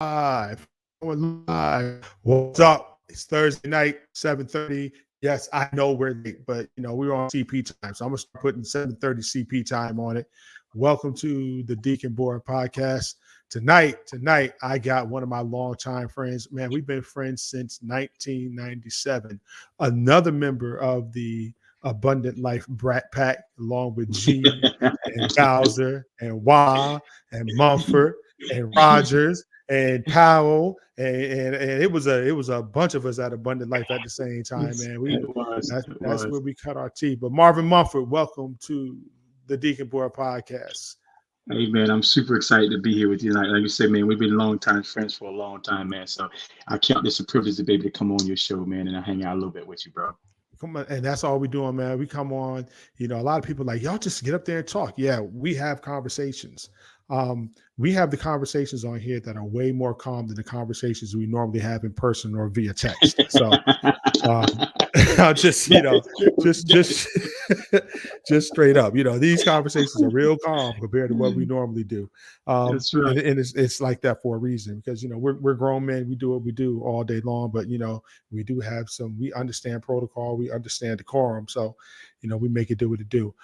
live. We're live. What's up? It's Thursday night, 7:30. Yes, I know we're late, but we're on CP time. So I'm gonna start putting 7:30 CP time on it. Welcome to the Deacon Board Podcast. Tonight, I got one of my longtime friends. Man, we've been friends since 1997. Another member of the Abundant Life Brat Pack, along with G and Bowser and Wah and Mumford and Rogers and Powell, and it was a bunch of us at Abundant Life at the same time, man. It was. It That's where was. we cut our teeth. But Marvin Mumford, welcome to the Deacon Board Podcast. Hey man, I'm super excited to be here with you. Like you said, man, we've been longtime friends for a long time, man. So I count this a privilege to be able to come on your show, man, and I hang out a little bit with you, bro. Come on, and that's all we doing, man. We come on, a lot of people like, y'all just get up there and talk. Yeah, we have conversations. We have the conversations on here that are way more calm than the conversations we normally have in person or via text. So um, I'll just, just just straight up, these conversations are real calm compared to what we normally do. That's right. And it's like that for a reason because, we're grown men. We do what we do all day long, but, we do have we understand protocol. We understand decorum. So, we make it do what it do.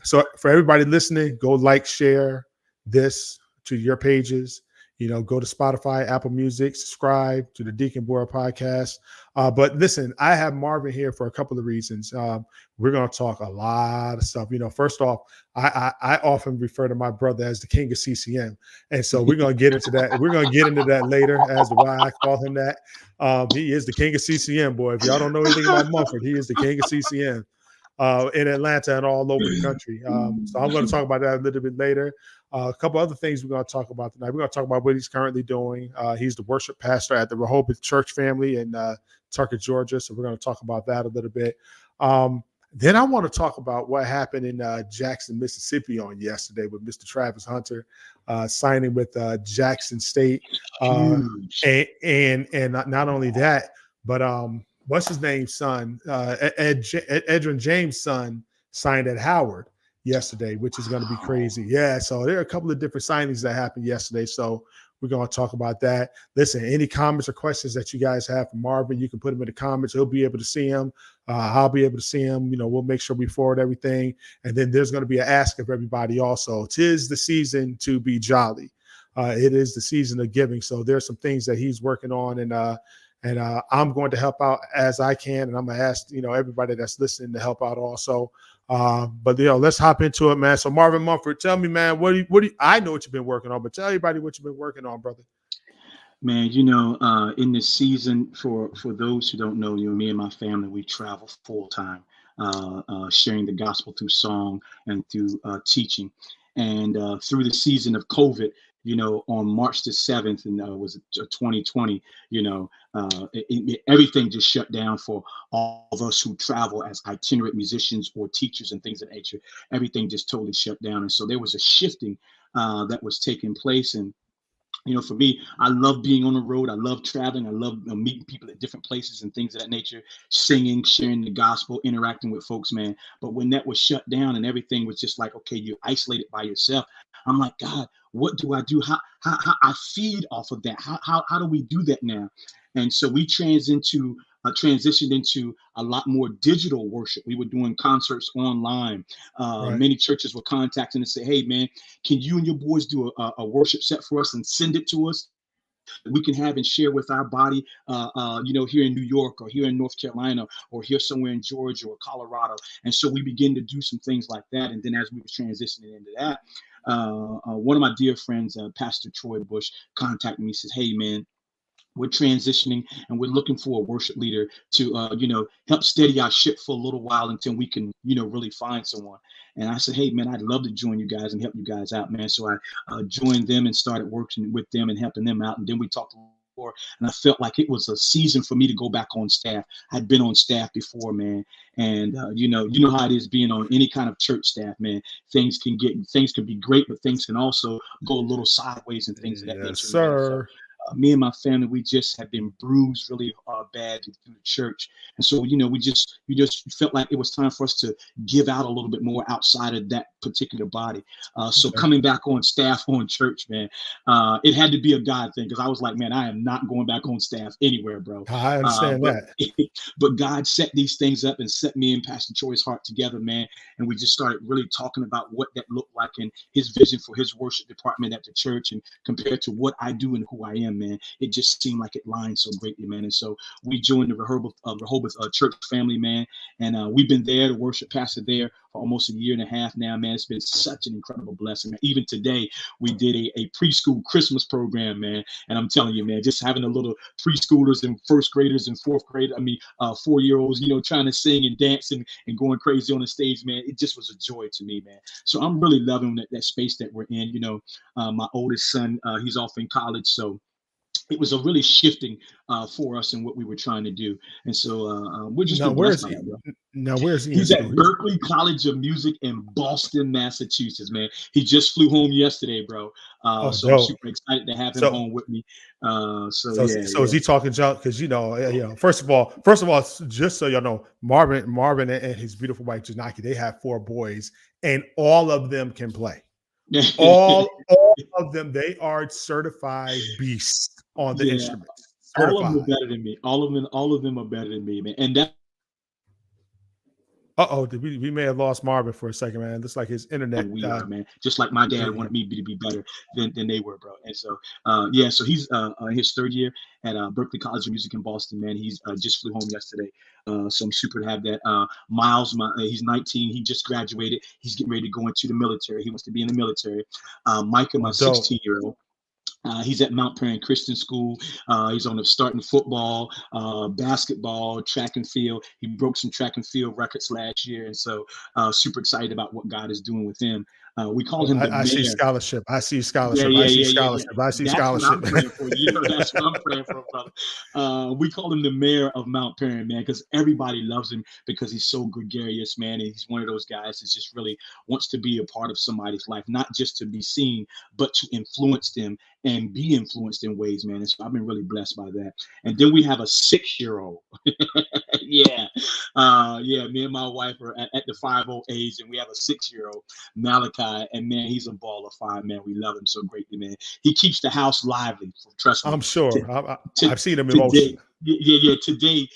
So for everybody listening, go like, share this to your pages. Go to Spotify, Apple Music, subscribe to the Deacon Board Podcast. But listen, I have Marvin here for a couple of reasons. We're going to talk a lot of stuff. First off, I often refer to my brother as the king of CCM. And so we're going to get into that. We're going to get into that later as to why I call him that. He is the king of CCM, boy. If y'all don't know anything about Mumford, he is the king of CCM in Atlanta and all over the country. So I'm going to talk about that a little bit later. A couple other things we're going to talk about tonight. We're going to talk about what he's currently doing. He's the worship pastor at the Rehoboth Church family in Tucker, Georgia. So we're going to talk about that a little bit. Then I want to talk about what happened in Jackson, Mississippi on yesterday with Mr. Travis Hunter signing with Jackson State. And not only that, but what's his name's son? Edrin James' son signed at Howard yesterday, which is going to be crazy. Yeah, so there are a couple of different signings that happened yesterday. So we're going to talk about that. Listen, any comments or questions that you guys have for Marvin, you can put them in the comments. He'll be able to see them. I'll be able to see them. We'll make sure we forward everything. And then there's going to be an ask of everybody also. 'Tis the season to be jolly. It is the season of giving. So there's some things that he's working on, and I'm going to help out as I can, and I'm gonna ask everybody that's listening to help out also. But let's hop into it, man. So Marvin Mumford, tell me, man, what do you, I know what you've been working on, but tell everybody what you've been working on, brother. Man, in this season, for those who don't know, me and my family, we travel full time, sharing the gospel through song and through teaching. And through the season of COVID, on March the 7th, and was it 2020, everything just shut down for all of us who travel as itinerant musicians or teachers and things of that nature. Everything just totally shut down. And so there was a shifting that was taking place. And for me, I love being on the road. I love traveling. I love meeting people at different places and things of that nature, singing, sharing the gospel, interacting with folks, man. But when that was shut down and everything was just like, okay, you're isolated by yourself. I'm like, God, what do I do? How I feed off of that? How do we do that now? And so we transitioned into a lot more digital worship. We were doing concerts online. Right. Many churches were contacting and say, hey, man, can you and your boys do a worship set for us and send it to us? We can have and share with our body, here in New York or here in North Carolina or here somewhere in Georgia or Colorado. And so we begin to do some things like that. And then as we were transitioning into that, one of my dear friends, Pastor Troy Bush, contacted me, says, hey, man, we're transitioning and we're looking for a worship leader to help steady our ship for a little while until we can really find someone. And I said, hey man, I'd love to join you guys and help you guys out, man. So I joined them and started working with them and helping them out. And then we talked before, and I felt like it was a season for me to go back on staff. I'd been on staff before, man. And you know how it is being on any kind of church staff, man. Things can be great, but things can also go a little sideways and things of that Yes, nature, man. So sir. me and my family, we just have been bruised really bad through the church. And so, we just felt like it was time for us to give out a little bit more outside of that particular body. So Okay. coming back on staff on church, man, it had to be a God thing, because I was like, man, I am not going back on staff anywhere, bro. I understand But that. but God set these things up and set me and Pastor Troy's heart together, man. And we just started really talking about what that looked like and his vision for his worship department at the church, and compared to what I do and who I am, man, it just seemed like it lined so greatly, man. And so we joined the Rehoboth church family, man. And we've been there, the worship pastor there, for almost a year and a half now, man. It's been such an incredible blessing, man. Even today, we did a preschool Christmas program, man. And I'm telling you, man, just having the little preschoolers and first graders and fourth grade, 4-year-olds, trying to sing and dance and going crazy on the stage, man. It just was a joy to me, man. So I'm really loving that space that we're in. My oldest son, he's off in college, so it was a really shifting for us in what we were trying to do. And so we're just Now been where blessed is by he? that, bro. Now where is he in He's school? at Berkeley College of Music in Boston, Massachusetts, man. He just flew home yesterday, bro. Oh, So I'm dope. super excited to have him So home with me. So so yeah, so is yeah. he talking junk? Because first of all, just so y'all know, Marvin and his beautiful wife Janaki, they have 4 boys, and all of them can play. All of them, they are certified beasts on the Yeah, instruments. all of them are Certified. better than me. All of them are better than me, man. And that Uh-oh, we may have lost Marvin for a second, man. Looks like his internet. we are, man. Just like my Yeah, dad yeah. wanted me to be better than they were, bro. And so, yeah. So he's in his third year at Berkeley College of Music in Boston, man. He's just flew home yesterday. So I'm super to have that. Miles, he's 19. He just graduated. He's getting ready to go into the military. He wants to be in the military. Micah, Oh, my dope. 16-year-old. He's at Mount Perrin Christian School. He's on the starting football, basketball, track and field. He broke some track and field records last year, and so super excited about what God is doing with him. We call Oh, him the I see mayor. scholarship. I see Yeah, scholarship. I yeah, see yeah, yeah, yeah. scholarship. I see That's what scholarship. I'm praying for. That's what I'm praying for, brother. We call him the mayor of Mount Perrin, man, because everybody loves him because he's so gregarious, man. And he's one of those guys that just really wants to be a part of somebody's life, not just to be seen, but to influence them and be influenced in ways, man. And so I've been really blessed by that. And then we have a 6-year-old. Yeah. Yeah, me and my wife are at the 5-0 age, and we have a 6-year-old, Malachi. And man, he's a ball of fire, man. We love him so greatly, man. He keeps the house lively. Trust me. I'm To, sure. to, I've seen him in today, motion. yeah. Today,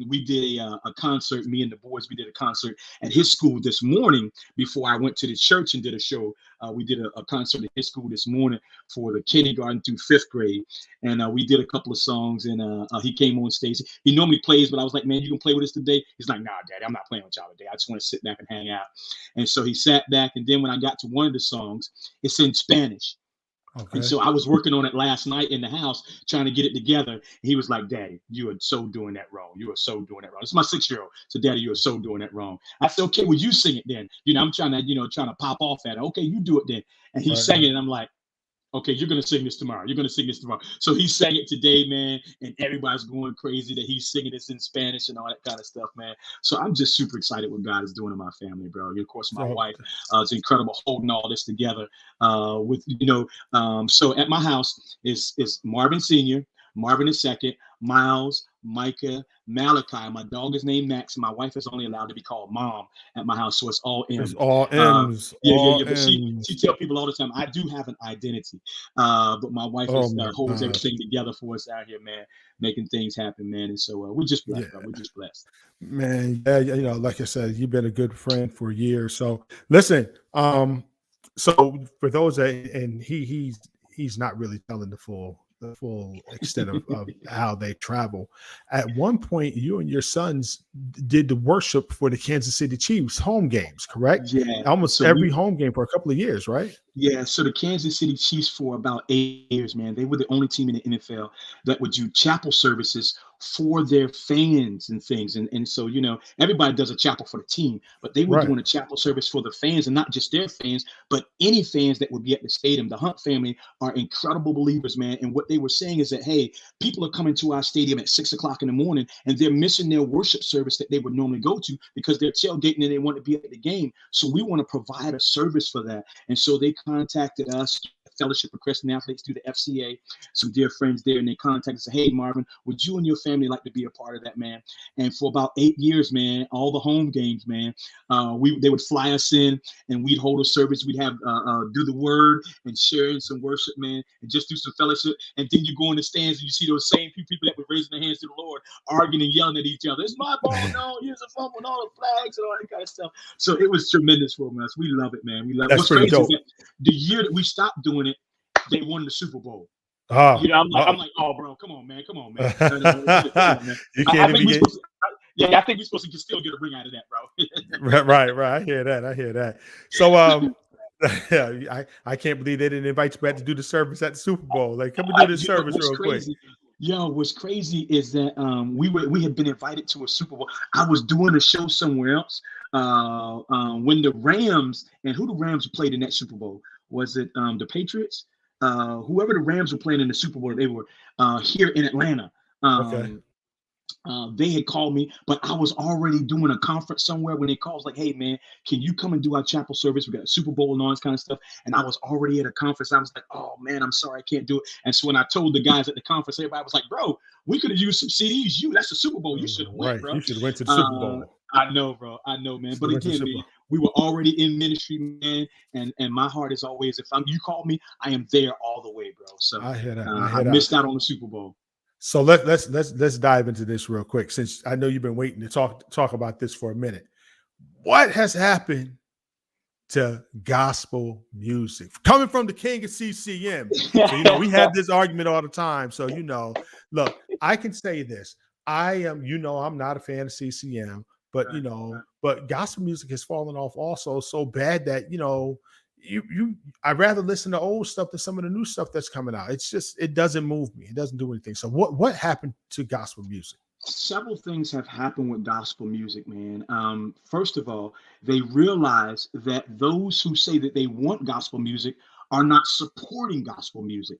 we did a concert. Me and the boys, we did a concert at his school this morning before I went to the church and did a show. We did a concert at his school this morning for the kindergarten through 5th grade, and we did a couple of songs. And he came on stage. He normally plays, but I was like, "Man, you can play with us today?" He's like, "Nah, Daddy, I'm not playing with y'all today. I just want to sit back and hang out." And so he sat back. And then when I got to one of the songs, it's in Spanish. And Okay. so I was working on it last night in the house, trying to get it together. He was like, "Daddy, you are so doing that wrong. You are so doing that wrong." It's my 6-year-old. So, "Daddy, you are so doing that wrong." I said, "Okay, well, you sing it then." I'm trying to pop off at it. "Okay, you do it then." And he Right, sang it, right. and I'm like, "Okay, you're gonna sing this tomorrow. You're gonna sing this tomorrow." So he sang it today, man, and everybody's going crazy that he's singing this in Spanish and all that kind of stuff, man. So I'm just super excited what God is doing in my family, bro. And of course, my So wife is incredible holding all this together. So at my house is Marvin Senior, Marvin the second, Miles, Micah, Malachi. My dog is named Max, and my wife is only allowed to be called Mom at my house, so it's all it's M. all Uh, M's. yeah, yeah, All yeah. But she M's. tell people all the time I do have an identity, but my wife Oh is my holds gosh. everything together for us out here, man, making things happen, man. And so we're just blessed, bro. Yeah. We're just blessed. Man, yeah, like I said, you've been a good friend for years. So listen, so for those that and he's not really telling the full extent of how they travel. At one point, you and your sons did the worship for the Kansas City Chiefs home games, correct? Yeah. Almost So every we home game for a couple of years, right? Yeah, so the Kansas City Chiefs for about 8 years, man, they were the only team in the NFL that would do chapel services for their fans and things. And so, everybody does a chapel for the team, but they were Right. doing a chapel service for the fans, and not just their fans, but any fans that would be at the stadium. The Hunt family are incredible believers, man. And what they were saying is that, hey, people are coming to our stadium at 6 o'clock in the morning and they're missing their worship service that they would normally go to because they're tailgating and they want to be at the game. So we want to provide a service for that. And so they contacted us Fellowship of Christian Athletes through the FCA, some dear friends there, and they contacted us, hey, Marvin, would you and your family like to be a part of that, man? And for about 8 years, man, all the home games, man, they would fly us in, and we'd hold a service. We'd have do the word and sharing some worship, man, and just do some fellowship. And then you go in the stands and you see those same few people that were raising their hands to the Lord, arguing and yelling at each other. It's my ball, no, here's a fumble, and all the flags and all that kind of stuff. So it was tremendous for us. We love it, man. We love it. That's What's pretty crazy dope. is that the year that we stopped doing it, they won the Super Bowl. Oh, I'm like, oh, bro, come on, man. Come on, man. Come on, man. You can't even get. I think we're supposed to still get a ring out of that, bro. Right. I hear that. So, yeah, I can't believe they didn't invite you back to do the service at the Super Bowl. Like, come and do this service real quick. Yo, what's crazy is that we had been invited to a Super Bowl. I was doing a show somewhere else when the Rams, and who the Rams played in that Super Bowl? Was it the Patriots? Whoever the Rams were playing in the Super Bowl, they were here in Atlanta. Okay. They had called me, but I was already doing a conference somewhere when they called, like, hey, man, can you come and do our chapel service? We got a Super Bowl and all this kind of stuff. And I was already at a conference. I was like, oh, man, I'm sorry, I can't do it. And so when I told the guys at the conference, everybody was like, bro, we could have used some CDs. That's the Super Bowl. You should have went, bro. You should have went to the Super Bowl. I know, bro. I know, man. But again, man, we were already in ministry, man. And my heart is always, if you call me, I am there all the way, bro. So I hear that. I missed out on the Super Bowl. So let's dive into this real quick, since I know you've been waiting to talk about this for a minute. What has happened to gospel music coming from the king of CCM? So we have this argument all the time. So look, I can say this. I am, I'm not a fan of CCM, but but gospel music has fallen off also so bad that I'd rather listen to old stuff than some of the new stuff that's coming out. It's just, it doesn't move me. It doesn't do anything. So what happened to gospel music? Several things have happened with gospel music, man. First of all, they realize that those who say that they want gospel music are not supporting gospel music.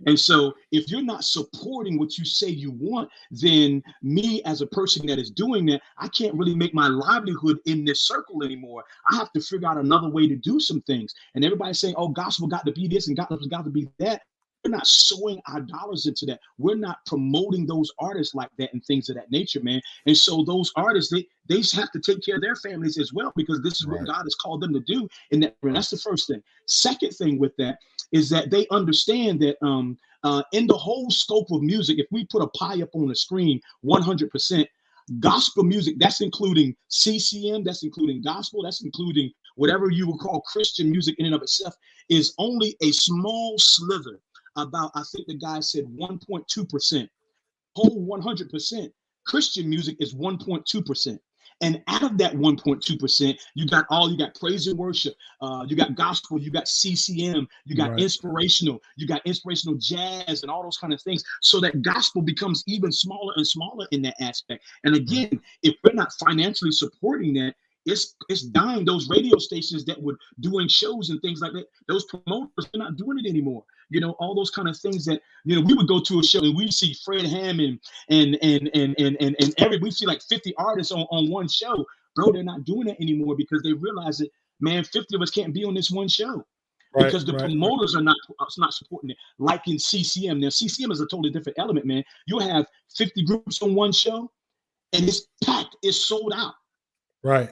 And so if you're not supporting what you say you want, then me as a person that is doing that, I can't really make my livelihood in this circle anymore. I have to figure out another way to do some things. And everybody's saying, oh, gospel got to be this and gospel got to be that. We're not sowing our dollars into that. We're not promoting those artists like that and things of that nature, man. And so those artists, they have to take care of their families as well, because this is what God has called them to do. And that's the first thing. Second thing with that is that they understand that in the whole scope of music, if we put a pie up on the screen, 100%, gospel music, that's including CCM, that's including gospel, that's including whatever you would call Christian music in and of itself, is only a small slither. About, I think the guy said 1.2%. Whole 100%. Christian music is 1.2%. And out of that 1.2%, you got praise and worship, you got gospel, you got CCM, you got inspirational jazz and all those kind of things. So that gospel becomes even smaller and smaller in that aspect. And again, if we're not financially supporting that, it's dying. Those radio stations that were doing shows and things like that, those promoters, they're not doing it anymore. All those kind of things that, we would go to a show and we see Fred Hammond and we see like 50 artists on one show. Bro, they're not doing that anymore because they realize that, man, 50 of us can't be on this one show. Because the promoters are not supporting it, like in CCM. Now, CCM is a totally different element, man. You'll have 50 groups on one show and it's packed, it's sold out. Right.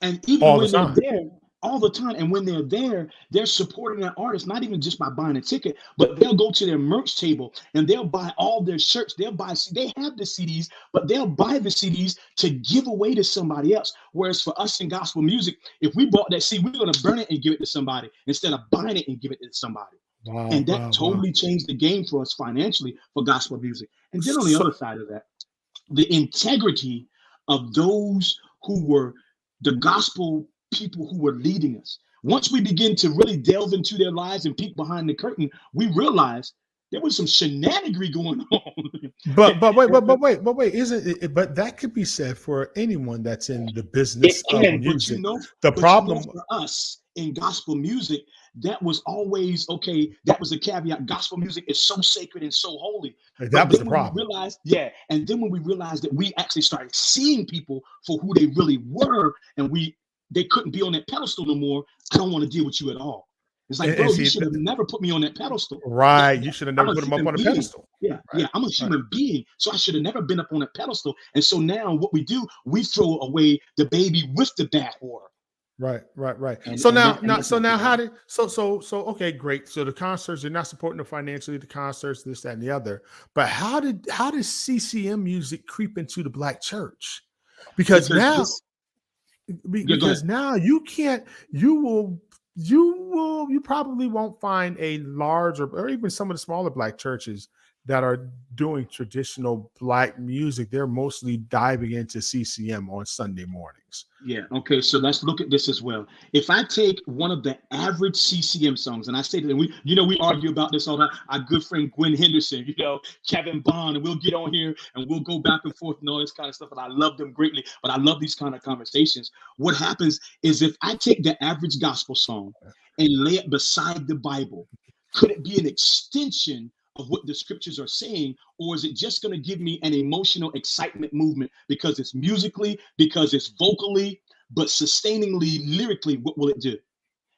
And even when they're there, all the time, and when they're there, they're supporting that artist, not even just by buying a ticket, but they'll go to their merch table and they'll buy all their shirts. They have the CDs, but they'll buy the CDs to give away to somebody else. Whereas for us in gospel music, if we bought that CD, we're going to burn it and give it to somebody instead of buying it and give it to somebody. And that totally changed the game for us financially for gospel music. And then on the other side of that, the integrity of those who were the gospel people who were leading us. Once we begin to really delve into their lives and peek behind the curtain, we realized there was some shenanigery going on. But wait, isn't it? But that could be said for anyone that's in the business of music. The problem for us in gospel music, that was always okay. That was a caveat. Gospel music is so sacred and so holy. That was the problem. And then when we realized that we actually started seeing people for who they really were, and they couldn't be on that pedestal no more. I don't want to deal with you at all. It's like, and bro, you see, should have never put me on that pedestal. right, you should have I'm never a put him up human on a being. pedestal. Yeah, Right, yeah, I'm a right, human being. So I should have never been up on a pedestal. And so now what we do, we throw away the baby with the bathwater. right, right, right. And So and that now, and now, that's so not now, good. how did so okay, great. So the concerts, they're not supporting them financially. The concerts, this, that, and the other. But how did CCM music creep into the black church? Because Because now this, yeah, go ahead. because now you can't you probably won't find a large or even some of the smaller black churches that are doing traditional black music. They're mostly diving into CCM on Sunday mornings. Yeah. Okay. So let's look at this as well. If I take one of the average CCM songs, and I say that, and we argue about this all the time. Our good friend Gwen Henderson, Kevin Bond, and we'll get on here and we'll go back and forth and all this kind of stuff. And I love them greatly, but I love these kind of conversations. What happens is if I take the average gospel song and lay it beside the Bible, could it be an extension of what the scriptures are saying, or is it just going to give me an emotional excitement movement because it's musically, because it's vocally, but sustainingly lyrically? What will it do?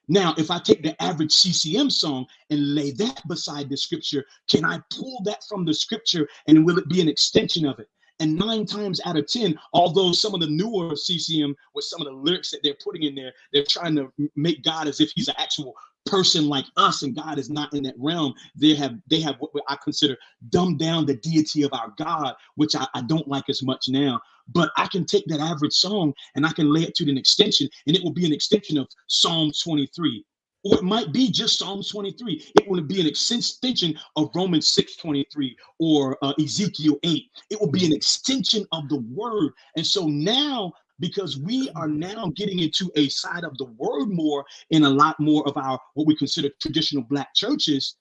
Now, if I take the average CCM song and lay that beside the scripture, can I pull that from the scripture and will it be an extension of it? And 9 times out of 10, although some of the newer CCM with some of the lyrics that they're putting in there, they're trying to make God as if he's an actual person like us, and God is not in that realm. They have what I consider dumbed down the deity of our God, which I don't like as much now. But I can take that average song and I can lay it to an extension, and it will be an extension of Psalm 23. Or it might be just Psalms 23. It will be an extension of Romans 6:23 or Ezekiel 8. It will be an extension of the word. And so now, because we are now getting into a side of the word more in a lot more of our what we consider traditional black churches,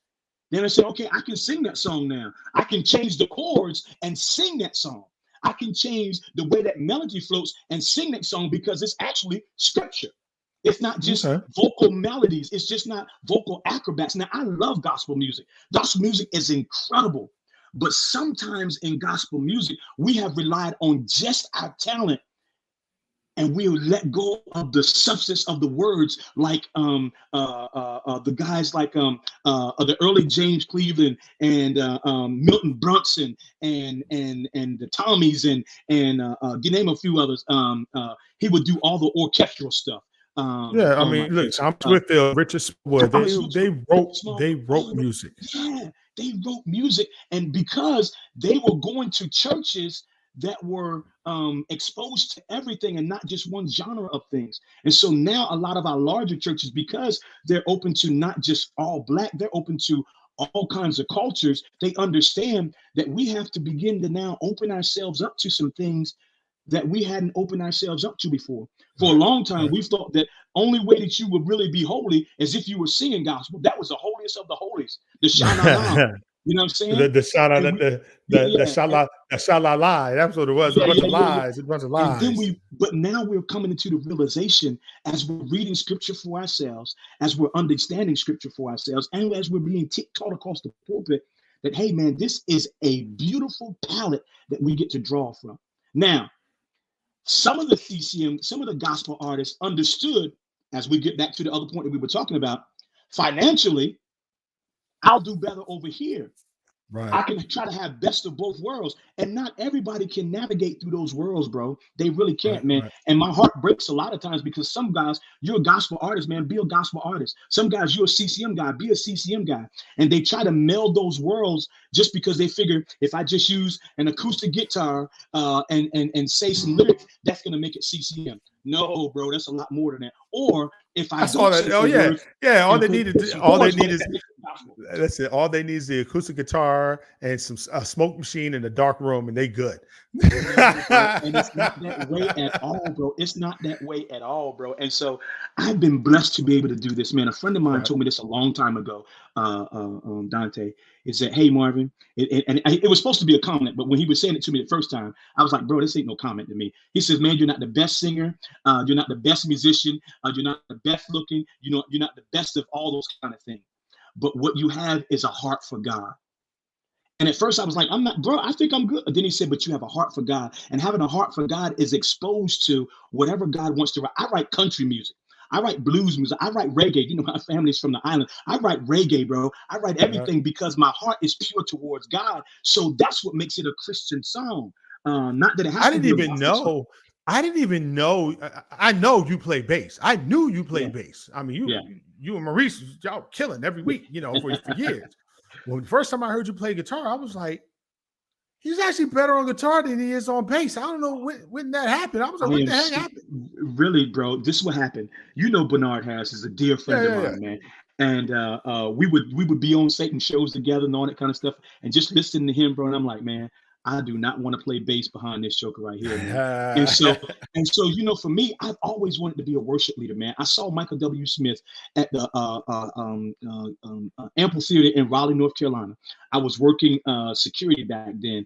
then I said, okay, I can sing that song now. I can change the chords and sing that song. I can change the way that melody floats and sing that song because it's actually scripture. It's not just Okay. vocal melodies. It's just not vocal acrobats. Now, I love gospel music. Gospel music is incredible. But sometimes in gospel music, we have relied on just our talent and we'll let go of the substance of the words, like the guys like the early James Cleveland and Milton Brunson and the Tommies and name a few others. He would do all the orchestral stuff. Yeah, I Oh my mean, look, goodness. Thomas Whitfield, Richard Smallwood, Thomas they Whitfield, wrote Small, they wrote all the, music. yeah, they wrote music, and because they were going to churches that were exposed to everything and not just one genre of things. And so now a lot of our larger churches, because they're open to not just all black, they're open to all kinds of cultures. They understand that we have to begin to now open ourselves up to some things that we hadn't opened ourselves up to before. For a Right, long time, right. we thought that only way that you would really be holy is if you were singing gospel. That was the holiest of the holies, the Shana. You know what I'm saying? The shala And we, the yeah, shala the shala lie. That's what it was. A yeah, bunch yeah, of yeah, yeah. lies. A bunch of And then lies. but now we're coming into the realization as we're reading scripture for ourselves, as we're understanding scripture for ourselves, and as we're being taught across the pulpit that, hey, man, this is a beautiful palette that we get to draw from. Now, some of the CCM, some of the gospel artists understood, as we get back to the other point that we were talking about, financially, I'll do better over here. I Right, can try to have best of both worlds. And not everybody can navigate through those worlds, bro. They really right, can't, man. right. And my heart breaks a lot of times because some guys, you're a gospel artist, man, be a gospel artist. Some guys, you're a CCM guy, be a CCM guy. And they try to meld those worlds just because they figure if I just use an acoustic guitar and say some lyrics, that's going to make it CCM. No, bro, that's a lot more than that. Or if I That's all don't that. say Oh some yeah, words yeah. and put some All they chords on need it, is that makes it gospel. that's it. All they need is the acoustic guitar and some a smoke machine in a dark room, and they good. No, bro. And it's not that way at all, bro. It's not that way at all, bro. And so I've been blessed to be able to do this, man. A friend of mine Right. told me this a long time ago, Dante, is that, hey, Marvin, it was supposed to be a comment, but when he was saying it to me the first time, I was like, bro, this ain't no comment to me. He says, man, you're not the best singer. You're not the best musician. You're not the best looking. You're not the best of all those kind of things. But what you have is a heart for God. And at first I was like, I'm not, bro, I think I'm good. But then he said, but you have a heart for God. And having a heart for God is exposed to whatever God wants to write. I write country music. I write blues music. I write reggae. You know, my family's from the island. I write reggae, bro. I write everything because my heart is pure towards God. So that's what makes it a Christian song. Not that it has I to didn't be a even gospel song. know. I didn't even know. I know you play bass. I knew you Yeah, played bass. I mean, yeah. you and Maurice, y'all killing every week, for years. Well, the first time I heard you play guitar, I was like, he's actually better on guitar than he is on bass. I don't know when that happened. I was I like, what am the heck happened? really, bro. This is what happened. You know, Bernard Harris is a dear Yeah, friend of yeah, yeah. mine, man. And we would be on Satan shows together and all that kind of stuff, and just listening to him, bro. And I'm like, man, I do not want to play bass behind this joker right here, man. And so you know, for me, I've always wanted to be a worship leader, man. I saw Michael W. Smith at the amphitheater in Raleigh, North Carolina. I was working security back then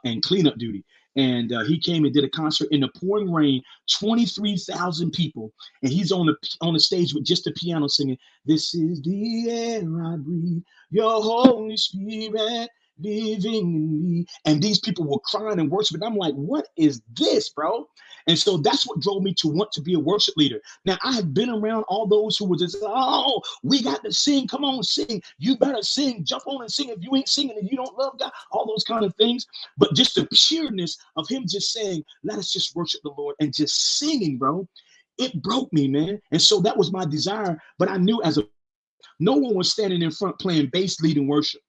and cleanup duty. And he came and did a concert in the pouring rain, 23,000 people, and he's on the stage with just a piano singing, "This is the air I breathe, your Holy Spirit living in me." And these people were crying and worshiping. I'm like, what is this, bro? And so that's what drove me to want to be a worship leader. Now, I have been around all those who were just, oh, we got to sing. Come on, sing. You better sing. Jump on and sing. If you ain't singing and you don't love God, all those kind of things. But just the pureness of him just saying, let us just worship the Lord and just singing, bro, it broke me, man. And so that was my desire. But I knew no one was standing in front playing bass leading worship.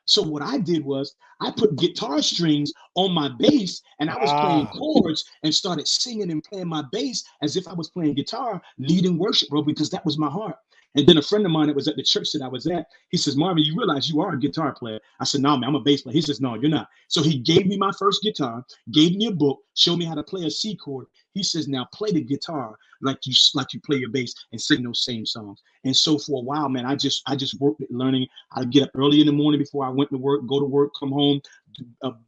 So what I did was I put guitar strings on my bass and I was playing Ah, chords and started singing and playing my bass as if I was playing guitar, leading worship, bro, because that was my heart. And then a friend of mine that was at the church that I was at, he says, "Marvin, you realize you are a guitar player?" I said, "No, man, I'm a bass player." He says, "No, you're not." So he gave me my first guitar, gave me a book, showed me how to play a C chord. He says, "Now play the guitar like you play your bass and sing those same songs." And so for a while, man, I just worked at learning how to get up early in the morning before I went to work, go to work, come home,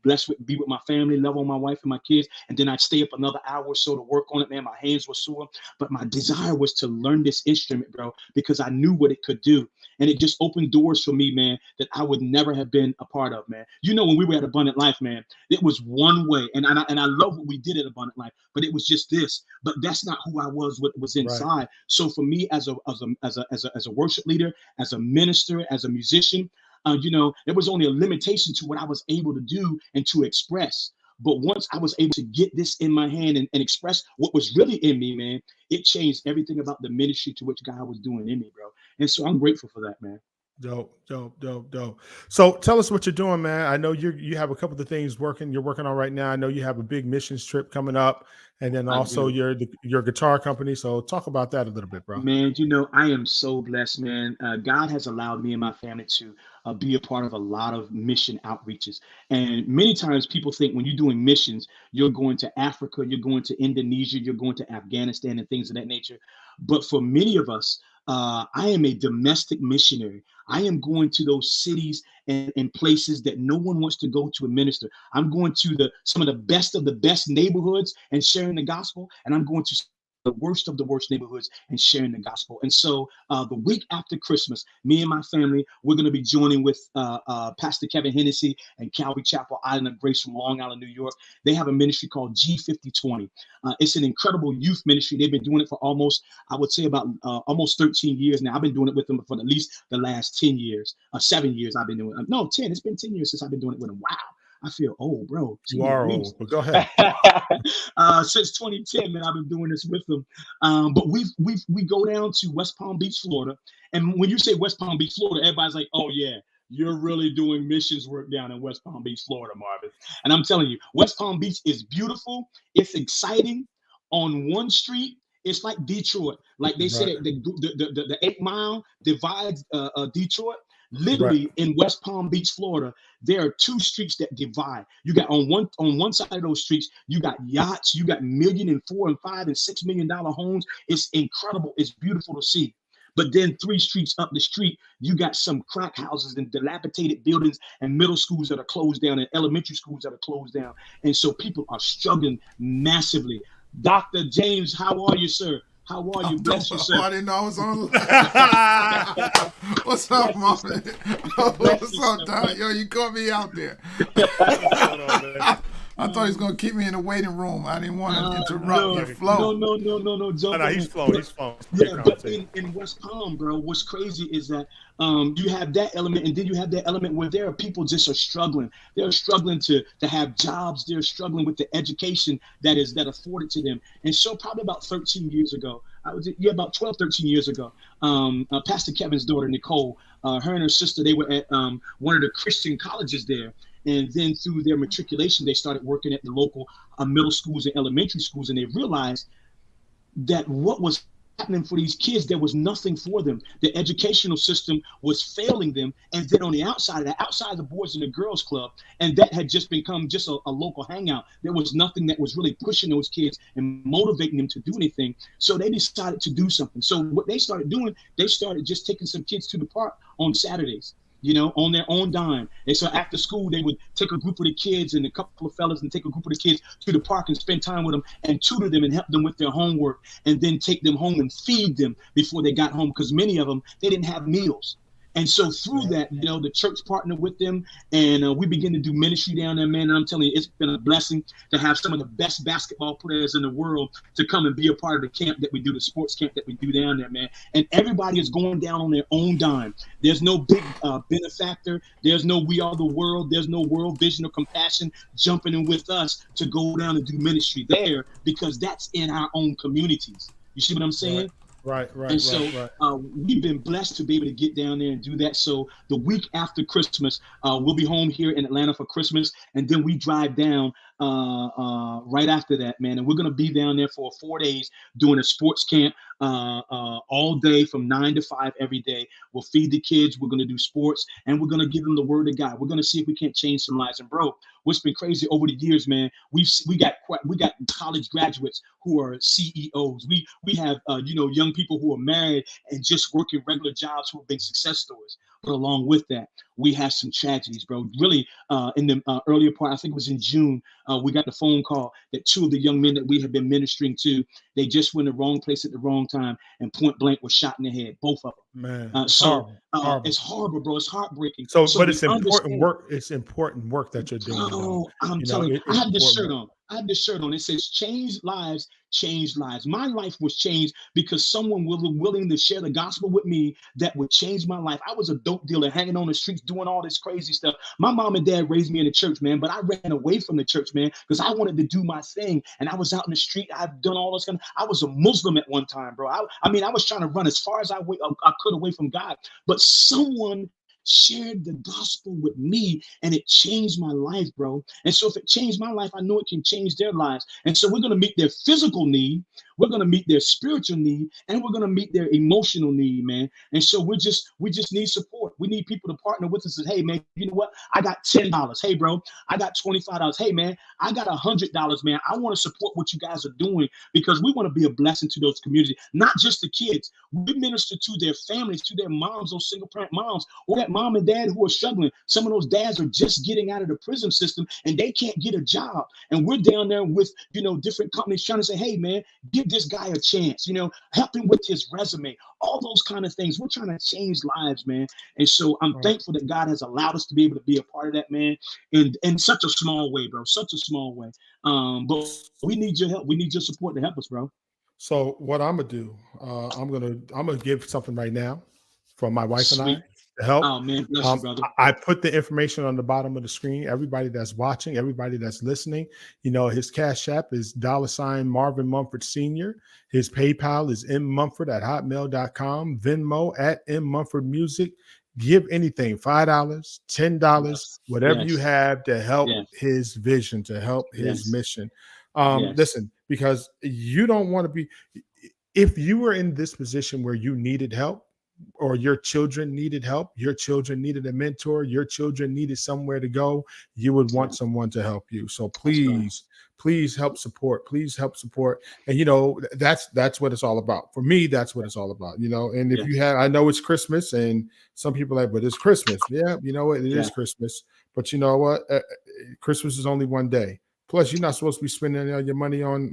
blessed with be with my family, love on my wife and my kids, and then I'd stay up another hour or so to work on it. Man, my hands were sore, but my desire was to learn this instrument, bro, because I knew what it could do, and it just opened doors for me, man, that I would never have been a part of, man. You know, when we were at Abundant Life, man, it was one way, and I love what we did at Abundant Life, but it was just this. But that's not who I was. What was right. inside. So for me, as a worship leader, as a minister, as a musician, there was only a limitation to what I was able to do and to express. But once I was able to get this in my hand and express what was really in me, man, it changed everything about the ministry to which God was doing in me, bro. And so I'm grateful for that, man. Dope, dope, dope, dope. So tell us what you're doing, man. I know you have a couple of things you're working on right now. I know you have a big missions trip coming up, and then I also do. your guitar company. So talk about that a little bit, bro. Man, I am so blessed, man. God has allowed me and my family to be a part of a lot of mission outreaches. And many times people think when you're doing missions, you're going to Africa, you're going to Indonesia, you're going to Afghanistan and things of that nature. But for many of us, I am a domestic missionary. I am going to those cities and places that no one wants to go to and minister. I'm going to some of the best neighborhoods and sharing the gospel. And I'm going to the worst of the worst neighborhoods and sharing the gospel. And so the week after Christmas, me and my family, we're going to be joining with Pastor Kevin Hennessy and Calvary Chapel Island of Grace from Long Island, New York. They have a ministry called G5020. It's an incredible youth ministry. They've been doing it for I would say about almost 13 years now. I've been doing it with them for at least the last 10 years, 7 years I've been doing it. No, 10. It's been 10 years since I've been doing it with them. Wow. I feel old, bro. You Gee, are Louise. old, but go ahead. Since 2010, man, I've been doing this with them. But we go down to West Palm Beach, Florida, and when you say West Palm Beach, Florida, everybody's like, "Oh yeah, you're really doing missions work down in West Palm Beach, Florida, Marvin." And I'm telling you, West Palm Beach is beautiful. It's exciting. On one street, it's like Detroit. Like they say Right, that the 8 Mile divides Detroit. right, Literally in West Palm Beach, Florida, there are two streets that divide. You got on one side of those streets, you got yachts, you got million and $4 and $5 and $6 million homes. It's incredible. It's beautiful to see. But then 3 streets up the street, you got some crack houses and dilapidated buildings and middle schools that are closed down and elementary schools that are closed down. And so people are struggling massively. Dr. James, how are you, sir? How are you? I'm doing Bless you, well. sir. I didn't know I was on. What's up, Bless you, Marvin? sir. Bless What's you, up, sir. Don? Yo, you caught me out there. What's going on, man? I thought he was gonna keep me in the waiting room. I didn't want to interrupt No, your flow. no, No, jump no, in, he's man. flowing. He's flowing. It's a Yeah, good but conversation. in West Palm, bro, what's crazy is that you have that element, and then you have that element where there are people just are struggling. They're struggling to have jobs. They're struggling with the education that afforded to them. And so, probably about 13 years ago, about 12, 13 years ago, Pastor Kevin's daughter Nicole, her and her sister, they were at one of the Christian colleges there. And then through their matriculation, they started working at the local middle schools and elementary schools, and they realized that what was happening for these kids, there was nothing for them. The educational system was failing them. And then on the outside of the Boys and the Girls Club, and that had just become just a local hangout. There was nothing that was really pushing those kids and motivating them to do anything. So they decided to do something. So what they started doing, they started just taking some kids to the park on Saturdays, on their own dime. And so after school, they would take a group of the kids and a couple of fellas and take a group of the kids to the park and spend time with them and tutor them and help them with their homework and then take them home and feed them before they got home, because many of them, they didn't have meals. And so through that, the church partnered with them, and we began to do ministry down there, man. And I'm telling you, it's been a blessing to have some of the best basketball players in the world to come and be a part of the camp that we do, the sports camp that we do down there, man. And everybody is going down on their own dime. There's no big benefactor. There's no We Are the World. There's no World Vision or Compassion jumping in with us to go down and do ministry there, because that's in our own communities. You see what I'm saying? Right. And so we've been blessed to be able to get down there and do that. So the week after Christmas, we'll be home here in Atlanta for Christmas, and then we drive down right after that, man. And we're going to be down there for 4 days doing a sports camp all day from 9 to 5 every day. We'll feed the kids. We're going to do sports, and we're going to give them the word of God. We're going to see if we can't change some lives. And bro, what's been crazy over the years, man, we got college graduates who are CEOs. We have young people who are married and just working regular jobs who have been success stories. But along with that, we have some tragedies, bro. Really, in the earlier part, I think it was in June, we got the phone call that 2 of the young men that we have been ministering to, they just were in the wrong place at the wrong time, and point blank was shot in the head, both of them. Man, It's horrible, bro. It's heartbreaking. So, So but we it's important understand. work. It's important work that you're doing, though. Oh, I'm You know, telling you, I it's have this important shirt work. on. I have this shirt on. It says change lives, change lives. My life was changed because someone was willing to share the gospel with me that would change my life. I was a dope dealer hanging on the streets doing all this crazy stuff. My mom and dad raised me in the church, man, but I ran away from the church, man, because I wanted to do my thing. And I was out in the street. I've done all this kind of, I was a Muslim at one time, bro. I was trying to run as far as I could away from God. But someone shared the gospel with me, and it changed my life, bro. And so if it changed my life, I know it can change their lives. And so we're going to meet their physical need, we're going to meet their spiritual need, and we're going to meet their emotional need, man. And so we just need support. We need people to partner with us and, hey, man, you know what, I got $10. Hey, bro, I got $25. Hey, man, I got $100, man. I want to support what you guys are doing, because we want to be a blessing to those communities, not just the kids. We minister to their families, to their moms, those single parent moms, or that mom and dad who are struggling. Some of those dads are just getting out of the prison system and they can't get a job. And we're down there with, different companies trying to say, hey, man, give this guy a chance, help him with his resume, all those kind of things. We're trying to change lives, man. And so I'm Right. thankful that God has allowed us to be able to be a part of that, man, in such a small way, bro, such a small way. But we need your help. We need your support to help us, bro. So what I'm gonna do, I'm gonna give something right now from my wife and I Sweet. to help. Oh, man, bless you, brother. I put the information on the bottom of the screen. Everybody that's watching, everybody that's listening, his Cash App is $ Marvin Mumford Sr. His PayPal is mmumford@hotmail.com. Venmo @mmumfordmusic. Give anything, $5, $10, Yes. whatever you Yes. have to help Yes. his vision, to help his Yes. mission. Yes. Listen, because you don't want to be, if you were in this position where you needed help, or your children needed help, your children needed a mentor, your children needed somewhere to go, you would want someone to help you. So please help support. Please help support. And that's what it's all about. For me, that's what it's all about. And if you have, I know it's Christmas, and some people are like, but it's Christmas. Yeah, you know what? It is Christmas. But you know what? Christmas is only one day. Plus, you're not supposed to be spending all your money on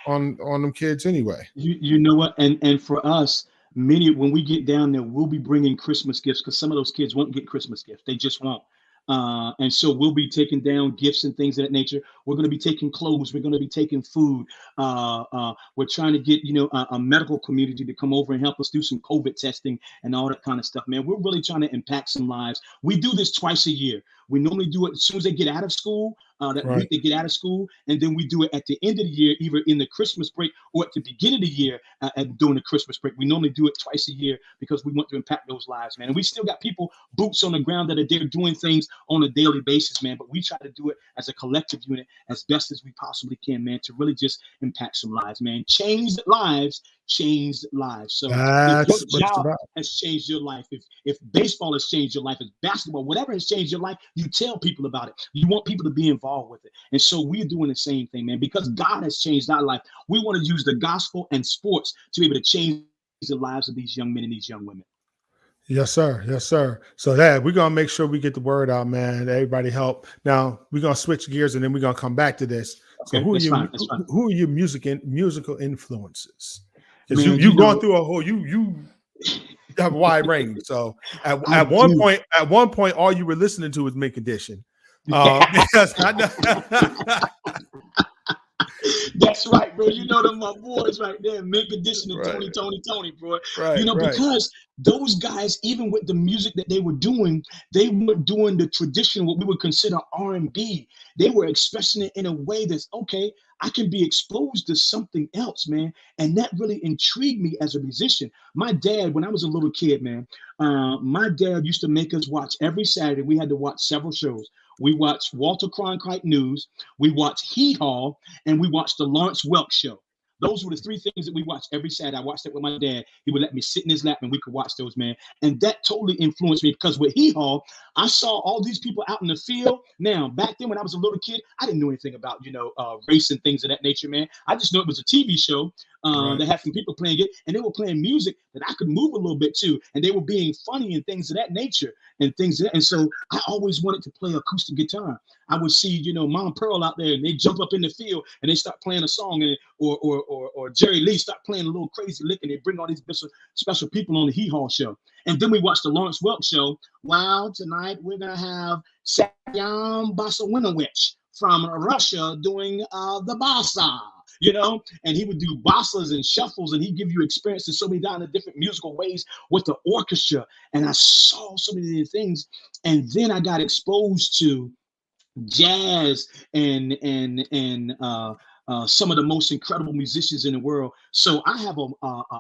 them kids anyway. You know what? And for us, when we get down there, we'll be bringing Christmas gifts, because some of those kids won't get Christmas gifts. They just won't. And so we'll be taking down gifts and things of that nature. We're going to be taking clothes. We're going to be taking food. We're trying to get, a medical community to come over and help us do some COVID testing and all that kind of stuff, man. We're really trying to impact some lives. We do this twice a year. We normally do it as soon as they get out of school, that Right. week they get out of school, and then we do it at the end of the year, either in the Christmas break or at the beginning of the year during the Christmas break. We normally do it twice a year because we want to impact those lives, man. And we still got people, boots on the ground, that are there doing things on a daily basis, man. But we try to do it as a collective unit as best as we possibly can, man, to really just impact some lives, man. Changed lives. So if your That's what it's job about. has changed your life, if baseball has changed your life, if basketball, whatever has changed your life, you tell people about it. You want people to be involved with it. And so we're doing the same thing, man, because God has changed our life. We want to use the gospel and sports to be able to change the lives of these young men and these young women. Yes, sir. Yes, sir. So that we're gonna make sure we get the word out, man. Everybody help. Now we're gonna switch gears and then we're gonna come back to this. So Okay, that's fine. That's fine. who are your musical influences? Because Man, you've gone through a whole you have a wide range. So at one point, all you were listening to was Mint Condition. Because I know. That's right, bro. You know them my boys right there, Mint Condition and Right. Tony, bro. Right, Because those guys, even with the music that they were doing, they weren't doing the traditional, what we would consider R&B. They were expressing it in a way that's, okay, I can be exposed to something else, man. And that really intrigued me as a musician. My dad, when I was a little kid, man, my dad used to make us watch every Saturday. We had to watch several shows. We watched Walter Cronkite News, we watched Hee Haw, and we watched the Lawrence Welk Show. Those were the three things that we watched every Saturday. I watched it with my dad. He would let me sit in his lap and we could watch those, man. And that totally influenced me because with Hee Haw, I saw all these people out in the field. Now, back then when I was a little kid, I didn't know anything about, race and things of that nature, man. I just know it was a TV show that had some people playing it, and they were playing music that I could move a little bit to, and they were being funny and things of that nature and so I always wanted to play acoustic guitar. I would see, Mom Pearl out there, and they jump up in the field and they start playing a song, and or Jerry Lee start playing a little crazy lick, and they bring all these special people on the Hee Haw show. And then we watched the Lawrence Welk Show. Wow, tonight we're gonna have Satyam Basawanowicz from Russia doing the bassa. And he would do bassas and shuffles, and he'd give you experience in so many different musical ways with the orchestra. And I saw so many things, and then I got exposed to jazz and some of the most incredible musicians in the world. So I have a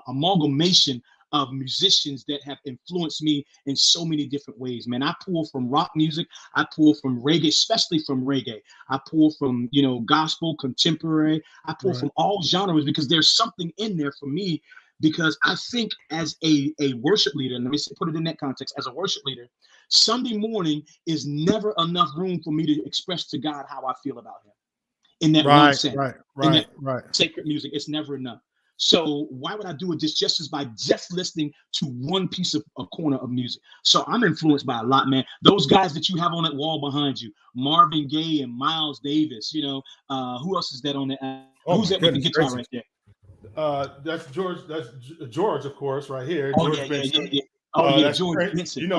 amalgamation of musicians that have influenced me in so many different ways, man. I pull from rock music, I pull from reggae, especially from reggae. I pull from, gospel, contemporary. I pull from all genres because there's something in there for me. Because I think as a worship leader, and let me put it in that context, as a worship leader, Sunday morning is never enough room for me to express to God how I feel about him. In that one sense, right. Sacred music, it's never enough. So why would I do it just as by just listening to one piece of a corner of music? So I'm influenced by a lot, man. Those guys that you have on that wall behind you, Marvin Gaye and Miles Davis, who else is that on that? Who's that with the guitar right there? That's George. That's George, of course, right here. Oh, George Benson. Yeah. Oh, yeah, that's George Prince. Benson.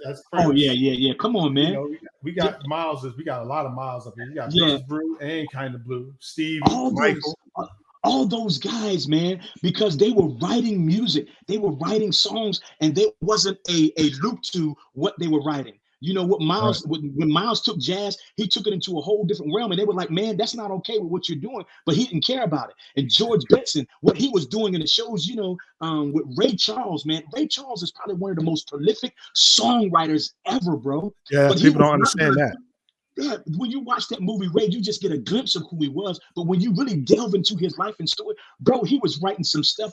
That's Prince. Oh, yeah. Come on, man. We got Miles. We got a lot of Miles up here. You got Bitches Brew and Kind of Blue. Steve, Michael. All those guys, man, because they were writing music, they were writing songs, and there wasn't a loop to what they were writing. What Miles, when Miles took jazz, he took it into a whole different realm, and they were like, man, that's not okay with what you're doing, but he didn't care about it. And George Benson, what he was doing in the shows, with Ray Charles, man, Ray Charles is probably one of the most prolific songwriters ever, bro. Yeah, but people don't understand that. Yeah, when you watch that movie, Ray, you just get a glimpse of who he was. But when you really delve into his life and story, bro, he was writing some stuff,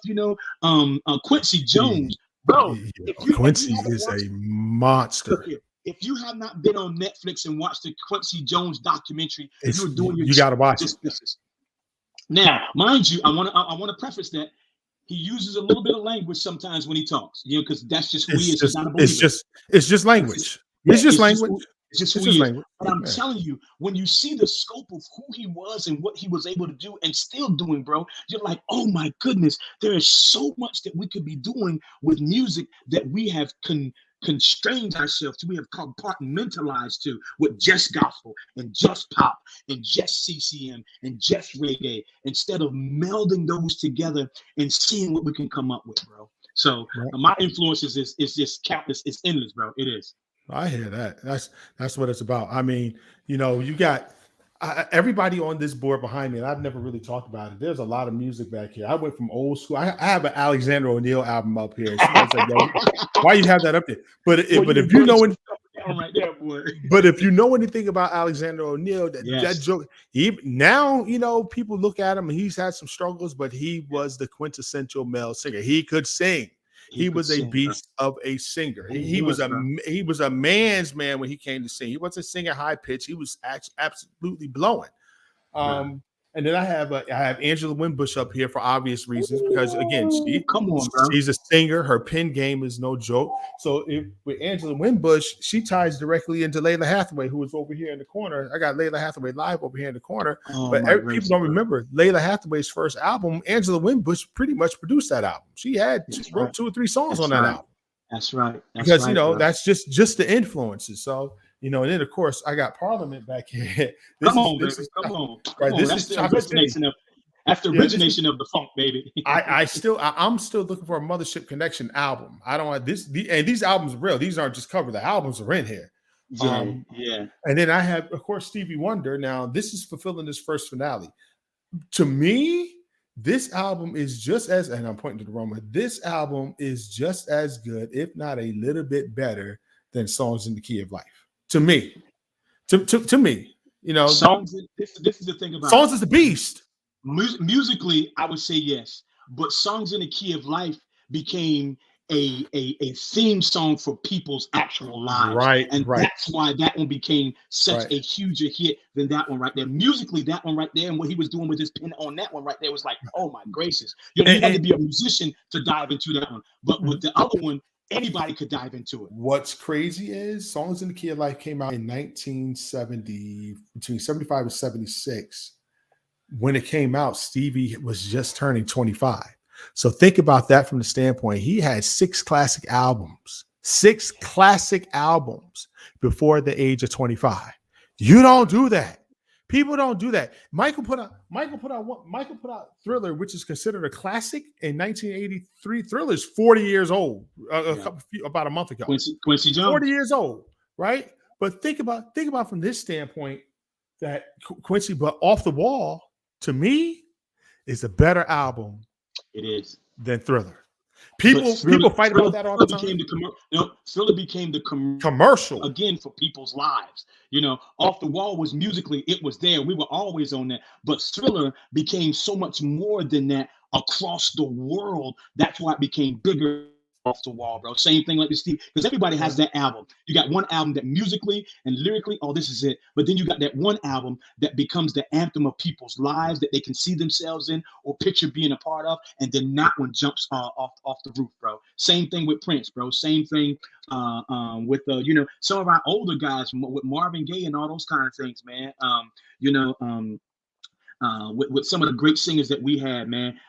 Quincy Jones, bro. Quincy is a monster. If you have not been on Netflix and watched the Quincy Jones documentary, you're doing you got to watch it. Now, mind you, I want to preface that he uses a little bit of language sometimes when he talks, because that's just who he is. It's just language. It's just language. It's just who he is. But I'm telling you, when you see the scope of who he was and what he was able to do and still doing, bro, you're like, oh my goodness, there is so much that we could be doing with music that we have constrained ourselves to, we have compartmentalized to with just gospel and just pop and just CCM and just reggae, instead of melding those together and seeing what we can come up with, bro. So Right. my influences is just countless. It's endless, bro. It is. I hear that. That's what it's about. I mean, you got everybody on this board behind me, and I've never really talked about it. There's a lot of music back here. I went from old school. I have an Alexander O'Neal album up here. Somebody's like, "Yo, why you have that up there?" But if you know right there, boy. But if you know anything about Alexander O'Neal, that joke, now people look at him and he's had some struggles, but he was the quintessential male singer. He could sing. He was a beast of a singer. He was a man's man when he came to sing. He wasn't singing high pitch. He was absolutely blowing. And then I have Angela Winbush up here for obvious reasons, because again, she's a singer. Her pen game is no joke. So with Angela Winbush, she ties directly into Layla Hathaway, who is over here in the corner. I got Layla Hathaway live over here in the corner. But people don't remember Layla Hathaway's first album. Angela Winbush pretty much produced that album. She wrote 2 or 3 songs on that album. That's right. Because that's just the influences. So and then of course I got Parliament back here. Come on. This is the origination of origination of the funk, baby. I'm still looking for a Mothership Connection album. I don't want and these albums are real. These aren't just cover. The albums are in here. Yeah. And then I have, of course, Stevie Wonder. Now this is fulfilling this first finale. To me, this album is just as, and I'm pointing to the Roma, this album is just as good, if not a little bit better, than Songs in the Key of Life. To me. To me. Songs, this is the thing about Songs is the beast. Musically, I would say yes. But Songs in the Key of Life became a theme song for people's actual lives. Right. That's why that one became such a huger hit than that one right there. Musically, that one right there, and what he was doing with his pen on that one right there was like, oh my gracious. You had to be a musician to dive into that one. But with the other one, anybody could dive into it. What's crazy is Songs in the Key of Life came out in 1970, between 75 and 76. When it came out, Stevie was just turning 25. So think about that from the standpoint. He had 6 classic albums before the age of 25. You don't do that. People don't do that. Michael put out Thriller, which is considered a classic in 1983. Thriller's 40 years old, about a month ago. Quincy Jones, 40 years old, right? But think about from this standpoint that Quincy, but Off the Wall, to me, is a better album. It is than Thriller. People fight about that all the time. Thriller became the commercial again for people's lives. Off the Wall was musically, it was there. We were always on that. But Thriller became so much more than that across the world. That's why it became bigger. Off the Wall, bro. Same thing like with Steve, because everybody has that album. You got one album that musically and lyrically, oh, this is it. But then you got that one album that becomes the anthem of people's lives that they can see themselves in or picture being a part of, and then that one jumps off the roof, bro. Same thing with Prince, bro. Same thing with some of our older guys with Marvin Gaye and all those kind of things, man. With some of the great singers that we had, man,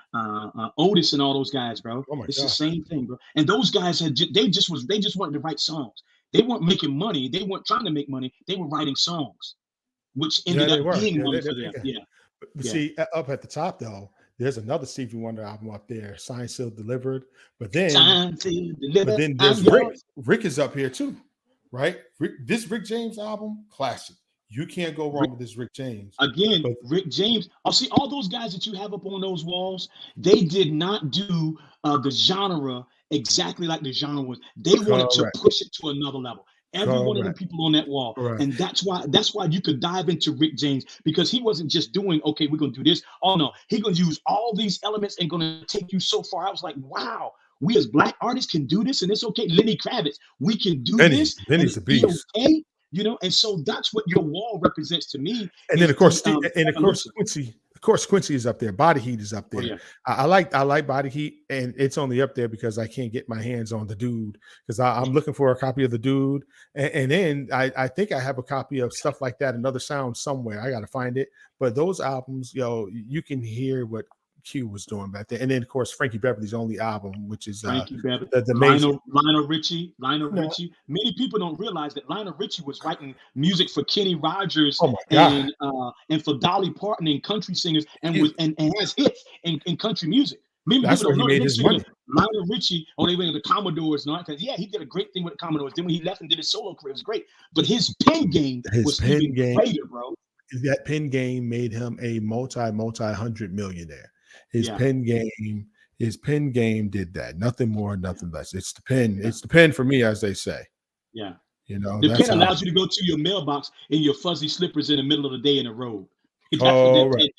Otis and all those guys, bro. It's the same thing, bro. And those guys they just wanted to write songs. They weren't making money. They weren't trying to make money. They were writing songs, which ended up being money for them. Yeah. But see, up at the top though, there's another Stevie Wonder album up there, Signed, Sealed, Delivered. But then there's Rick. Rick is up here too, right? This Rick James album, classic. You can't go wrong with this Rick James. Again, Rick James. I'll see all those guys that you have up on those walls. They did not do the genre exactly like the genre was. They wanted to push it to another level. Every one of the people on that wall. And that's why you could dive into Rick James, because he wasn't just doing, okay, we're going to do this. Oh, no. He's going to use all these elements and going to take you so far. I was like, wow, we as Black artists can do this, and it's okay. Lenny Kravitz, we can do this. Lenny's a beast. Okay. And so that's what your wall represents to me. And then of course, Quincy is up there. Body Heat is up there. Oh, yeah. I like Body Heat, and it's only up there because I can't get my hands on the Dude, because I'm looking for a copy of the Dude, and then I think I have a copy of Stuff Like That, Another Sound somewhere. I got to find it. But those albums, you can hear what Q was doing back then. And then of course Frankie Beverly's only album, which is Frankie Beverly, the amazing Lionel Richie. no, Many people don't realize that Lionel Richie was writing music for Kenny Rogers oh my God. And for Dolly Parton and country singers, and He- has hits in country music. Many that's people where don't he know made that his money. Lionel Richie, only went to the Commodores and all that. Because yeah, he did a great thing with the Commodores. Then when he left and did his solo career, it was great. But his pen game was even greater, bro. That pen game made him a multi-hundred millionaire. His Yeah. pen game did that. Nothing more, nothing less. It's the pen. Yeah. It's the pen for me, as they say. Yeah. You know, the pen allows you to go to your mailbox in your fuzzy slippers in the middle of the day in a road. Right.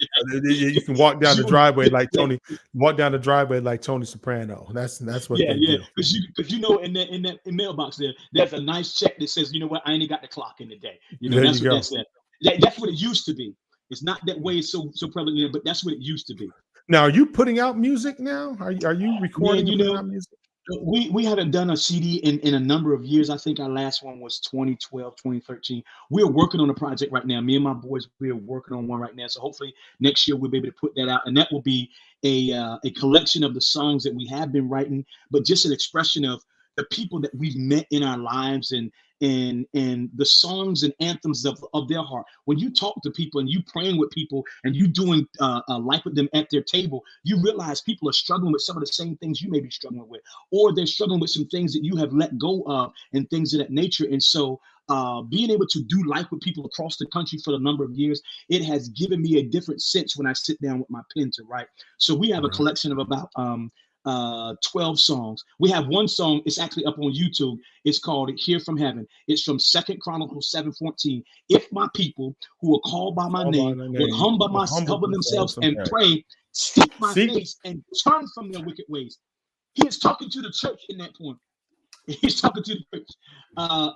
You can walk down the driveway like Tony. Walk down the driveway like Tony Soprano. That's what they do. Because you know in that mailbox there's a nice check that says, you know what, I ain't got the clock in the day. You know, that's what that said. That's what it used to be. It's not that way. It's so prevalent, but that's what it used to be. Now, are you putting out music now? Are you recording? Yeah, and putting out music? We haven't done a CD in a number of years. I think our last one was 2012, 2013. We're working on a project right now. Me and my boys, we're working on one right now. So hopefully next year we'll be able to put that out. And that will be a collection of the songs that we have been writing, but just an expression of the people that we've met in our lives and the songs and anthems of their heart. When you talk to people and you praying with people and you doing life with them at their table, you realize people are struggling with some of the same things you may be struggling with, or they're struggling with some things that you have let go of and things of that nature. And so being able to do life with people across the country for a number of years, it has given me a different sense when I sit down with my pen to write. So we have a collection of about 12 songs. We have one song, it's actually up on YouTube. It's called Hear from Heaven. It's from 2 Chronicles 7:14. If my people who are called by my name would humble themselves and pray, seek my face and turn from their wicked ways. He is talking to the church in that point. He's talking to the church.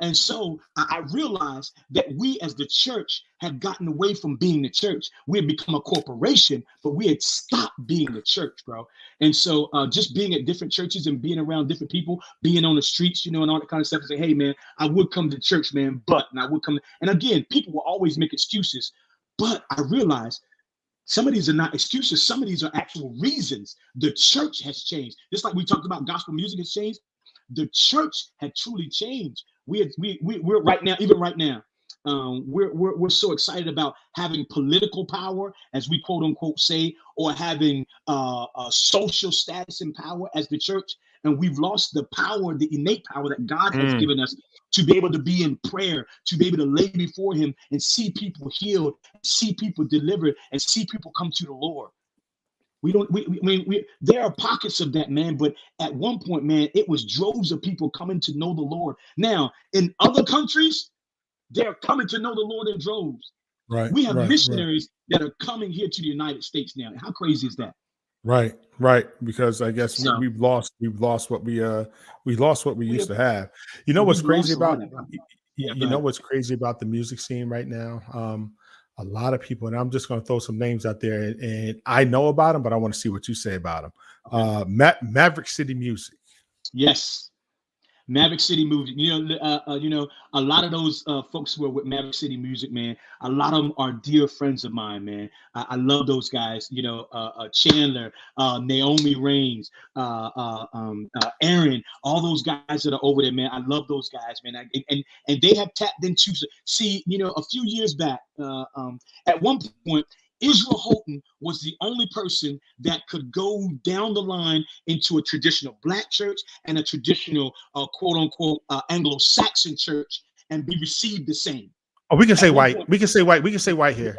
And so I realized that we as the church had gotten away from being the church. We had become a corporation, but we had stopped being the church, bro. And so just being at different churches and being around different people, being on the streets, you know, and all that kind of stuff, and say, hey, man, I would come to church, man, and I would come. And again, people will always make excuses. But I realized some of these are not excuses. Some of these are actual reasons. The church has changed. Just like we talked about gospel music has changed. The church had truly changed. We're right now, even right now, we're so excited about having political power, as we quote unquote say, or having a social status and power as the church, and we've lost the power, the innate power that God has given us to be able to be in prayer, to be able to lay before Him and see people healed, see people delivered, and see people come to the Lord. There are pockets of that, man, but at one point, man, it was droves of people coming to know the Lord. Now, in other countries, they're coming to know the Lord in droves. Right. We have missionaries that are coming here to the United States now. How crazy is that? Right. Because I guess we've lost what we used to have. You know what's crazy about what's crazy about the music scene right now? A lot of people, and I'm just going to throw some names out there, and I know about them, but I want to see what you say about them. Okay. Maverick City Music. Yes. Maverick City Music. A lot of those folks who are with Maverick City Music, man, a lot of them are dear friends of mine, man. I love those guys. Chandler, Naomi Raines, Aaron, all those guys that are over there, man. I love those guys, man. And they have tapped into. See, a few years back, at one point, Israel Houghton was the only person that could go down the line into a traditional Black church and a traditional quote unquote Anglo-Saxon church and be received the same. Oh, we can say white. We can say white. We can say white here.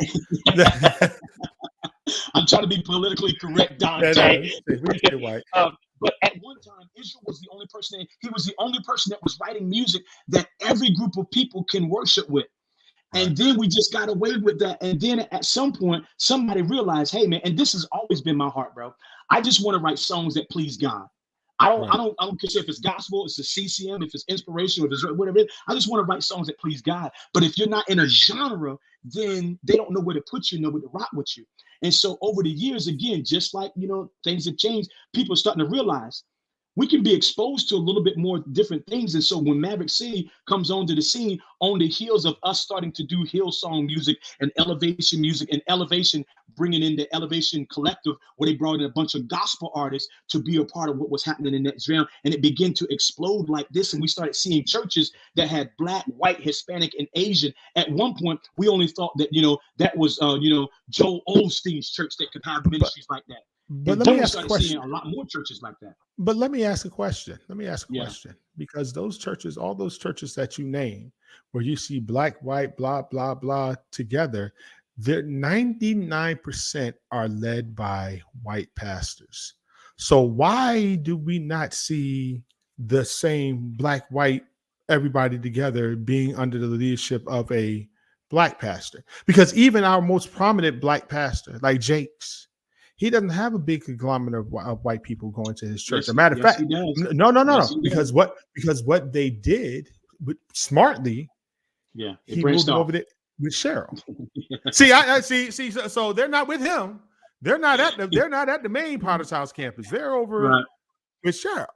I'm trying to be politically correct, Dante. We can say white. But at one time, Israel was the only person. He was the only person that was writing music that every group of people can worship with. And then we just got away with that. And then at some point, somebody realized, hey, man, and this has always been my heart, bro. I just want to write songs that please God. I don't care if it's gospel, it's a CCM, if it's inspirational, if it's whatever it is. I just want to write songs that please God. But if you're not in a genre, then they don't know where to put you, nowhere to rock with you. And so over the years, again, just like, things have changed, people are starting to realize we can be exposed to a little bit more different things. And so when Maverick City comes onto the scene on the heels of us starting to do Hillsong music and elevation bringing in the Elevation Collective, where they brought in a bunch of gospel artists to be a part of what was happening in that realm. And it began to explode like this. And we started seeing churches that had Black, white, Hispanic, and Asian. At one point, we only thought that, that was, Joel Osteen's church that could have ministries like that. But and let then me we ask a started question. seeing a lot more churches like that. But let me ask a question. Yeah. Because those churches, all those churches that you name, where you see Black, white, blah, blah, blah together, they're 99% are led by white pastors. So why do we not see the same Black, white, everybody together being under the leadership of a Black pastor? Because even our most prominent Black pastor, like Jakes, he doesn't have a big conglomerate of white people going to his church. Yes, As a matter of fact, he does. no. Yes, he Because what they did smartly, he moved over there with Cheryl. See, I see. So they're not with him. They're not at the main Potter's House campus. They're over with Cheryl,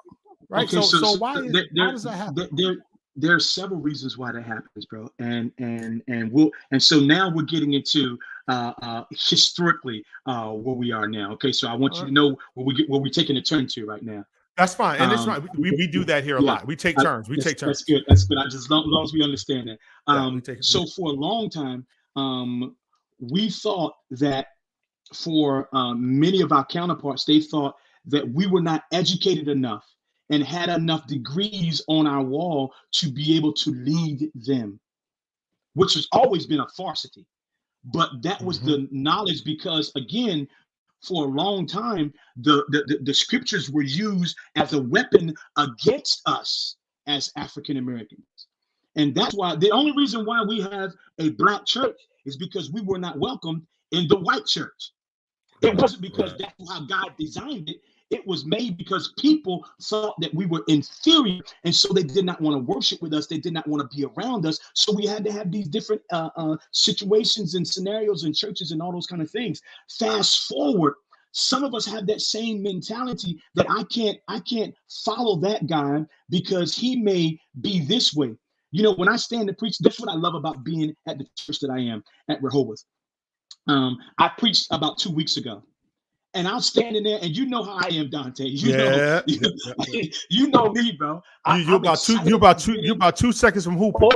right? Okay, so why does that happen? There are several reasons why that happens, bro. And so now we're getting into historically where we are now. Okay, so I want you to know where we're taking a turn to right now. That's fine, and it's fine. We do that here a lot. We take turns. That's good. That's good. As long as we understand that. So for a long time, we thought that for many of our counterparts, they thought that we were not educated enough and had enough degrees on our wall to be able to lead them, which has always been a falsity. But that was the knowledge, because again, for a long time, the scriptures were used as a weapon against us as African Americans. And that's why the only reason why we have a Black church is because we were not welcomed in the white church. It wasn't because that's how God designed it. It was made because people thought that we were inferior, and so they did not want to worship with us. They did not want to be around us. So we had to have these different situations and scenarios in churches and all those kind of things. Fast forward, some of us have that same mentality that I can't follow that guy because he may be this way. When I stand to preach, that's what I love about being at the church that I am at Rehoboth. I preached about 2 weeks ago. And I'm standing there, and you know how I am, Dante. You know me, bro. You're about 2 seconds from hooping.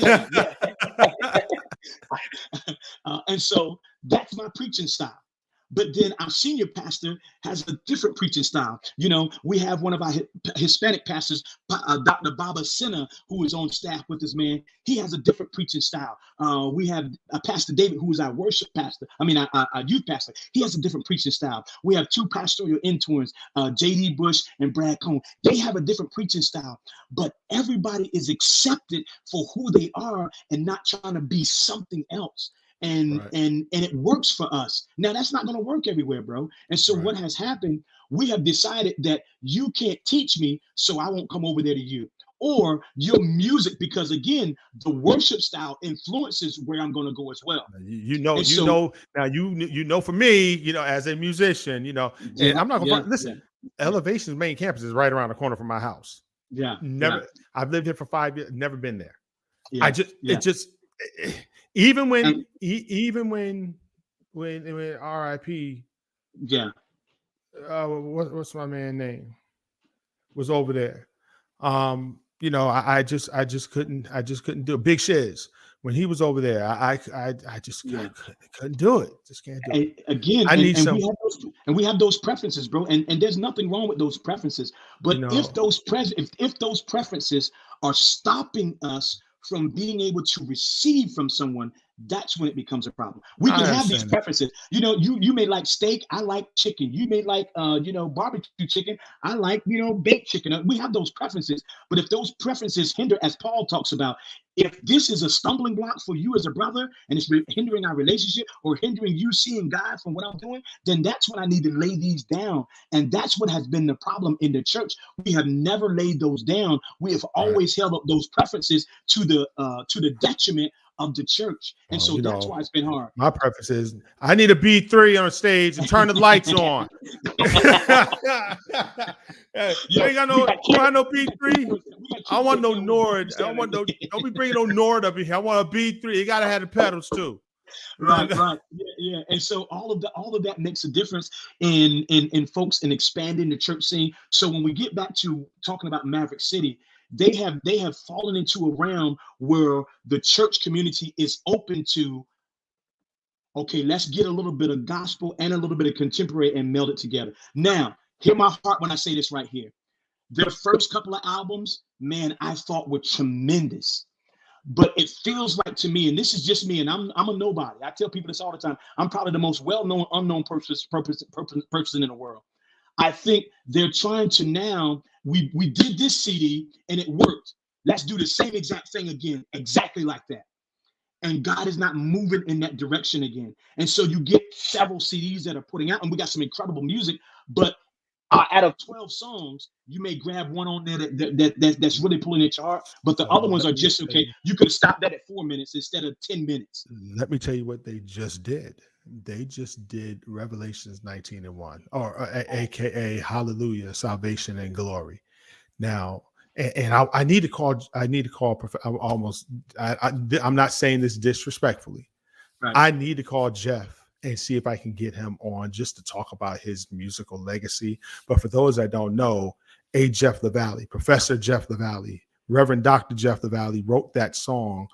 Yeah. And so that's my preaching style. But then our senior pastor has a different preaching style. We have one of our Hispanic pastors, Dr. Baba Sinna, who is on staff with us, man. He has a different preaching style. We have Pastor David, who is our worship pastor. Our youth pastor. He has a different preaching style. We have two pastoral interns, J.D. Bush and Brad Cohn. They have a different preaching style. But everybody is accepted for who they are and not trying to be something else. And it works for us. Now that's not going to work everywhere, bro. And so what has happened, we have decided that you can't teach me, so I won't come over there to you. Or your music, because again, the worship style influences where I'm going to go as well. Now for me, as a musician, and I'm not going to listen. Elevation's main campus is right around the corner from my house. I've lived here for 5 years, never been there. Even when RIP, what's my man name, was over there. I just couldn't do it. Big Shiz, when he was over there, I just couldn't do it. Just can't do it. Again, we have those preferences, bro. And there's nothing wrong with those preferences. But if those preferences are stopping us from being able to receive from someone, that's when it becomes a problem. We can have these preferences. You may like steak. I like chicken. You may like, barbecue chicken. I like, baked chicken. We have those preferences. But if those preferences hinder, as Paul talks about, if this is a stumbling block for you as a brother and it's hindering our relationship or hindering you seeing God from what I'm doing, then that's when I need to lay these down. And that's what has been the problem in the church. We have never laid those down. We have always held up those preferences to the detriment of the church. And so that's why it's been hard. My preference is I need a B3 on stage and turn the lights on. You ain't got no B3. I want no Nord. Don't be bringing no Nord up here. I want a B3. You gotta have the pedals too. Right, right. Yeah. And so all of that makes a difference in folks and expanding the church scene. So when we get back to talking about Maverick City, they have fallen into a realm where the church community is open to, okay, let's get a little bit of gospel and a little bit of contemporary and meld it together. Now, hear my heart when I say this right here. Their first couple of albums, man, I thought were tremendous. But it feels like to me, and this is just me, and I'm a nobody. I tell people this all the time. I'm probably the most well-known unknown person in the world. I think they're trying to now. We did this CD and it worked. Let's do the same exact thing again, exactly like that. And God is not moving in that direction again. And so you get several CDs that are putting out, and we got some incredible music. But out of 12 songs, you may grab one on there that's really pulling at your heart, but the other ones are just okay. You could have stopped that at 4 minutes instead of 10 minutes. Let me tell you what they just did. They just did Revelations 19:1, or AKA Hallelujah, Salvation and Glory. Now, and I need to call. I'm not saying this disrespectfully. Right. I need to call Jeff and see if I can get him on just to talk about his musical legacy. But for those that don't know, Jeff LaValle, Professor Jeff LaValle, Reverend Dr. Jeff LaValle wrote that song.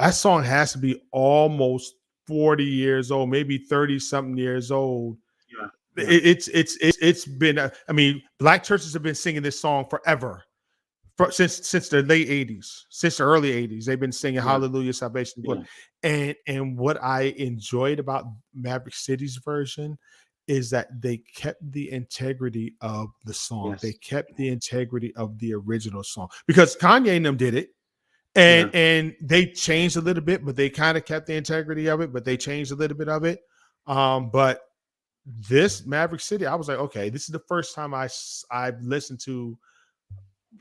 That song has to be almost 40 years old, maybe 30 something years old. Yeah. It's been, I mean, black churches have been singing this song forever. Since the late 80s, since the early 80s, they've been singing Hallelujah, Salvation. Yeah. And what I enjoyed about Maverick City's version is that they kept the integrity of the song. Yes. They kept the integrity of the original song, because Kanye and them did it. And they changed a little bit, but they kind of kept the integrity of it, but they changed a little bit of it. But this Maverick City, I was like, okay, this is the first time I've listened to,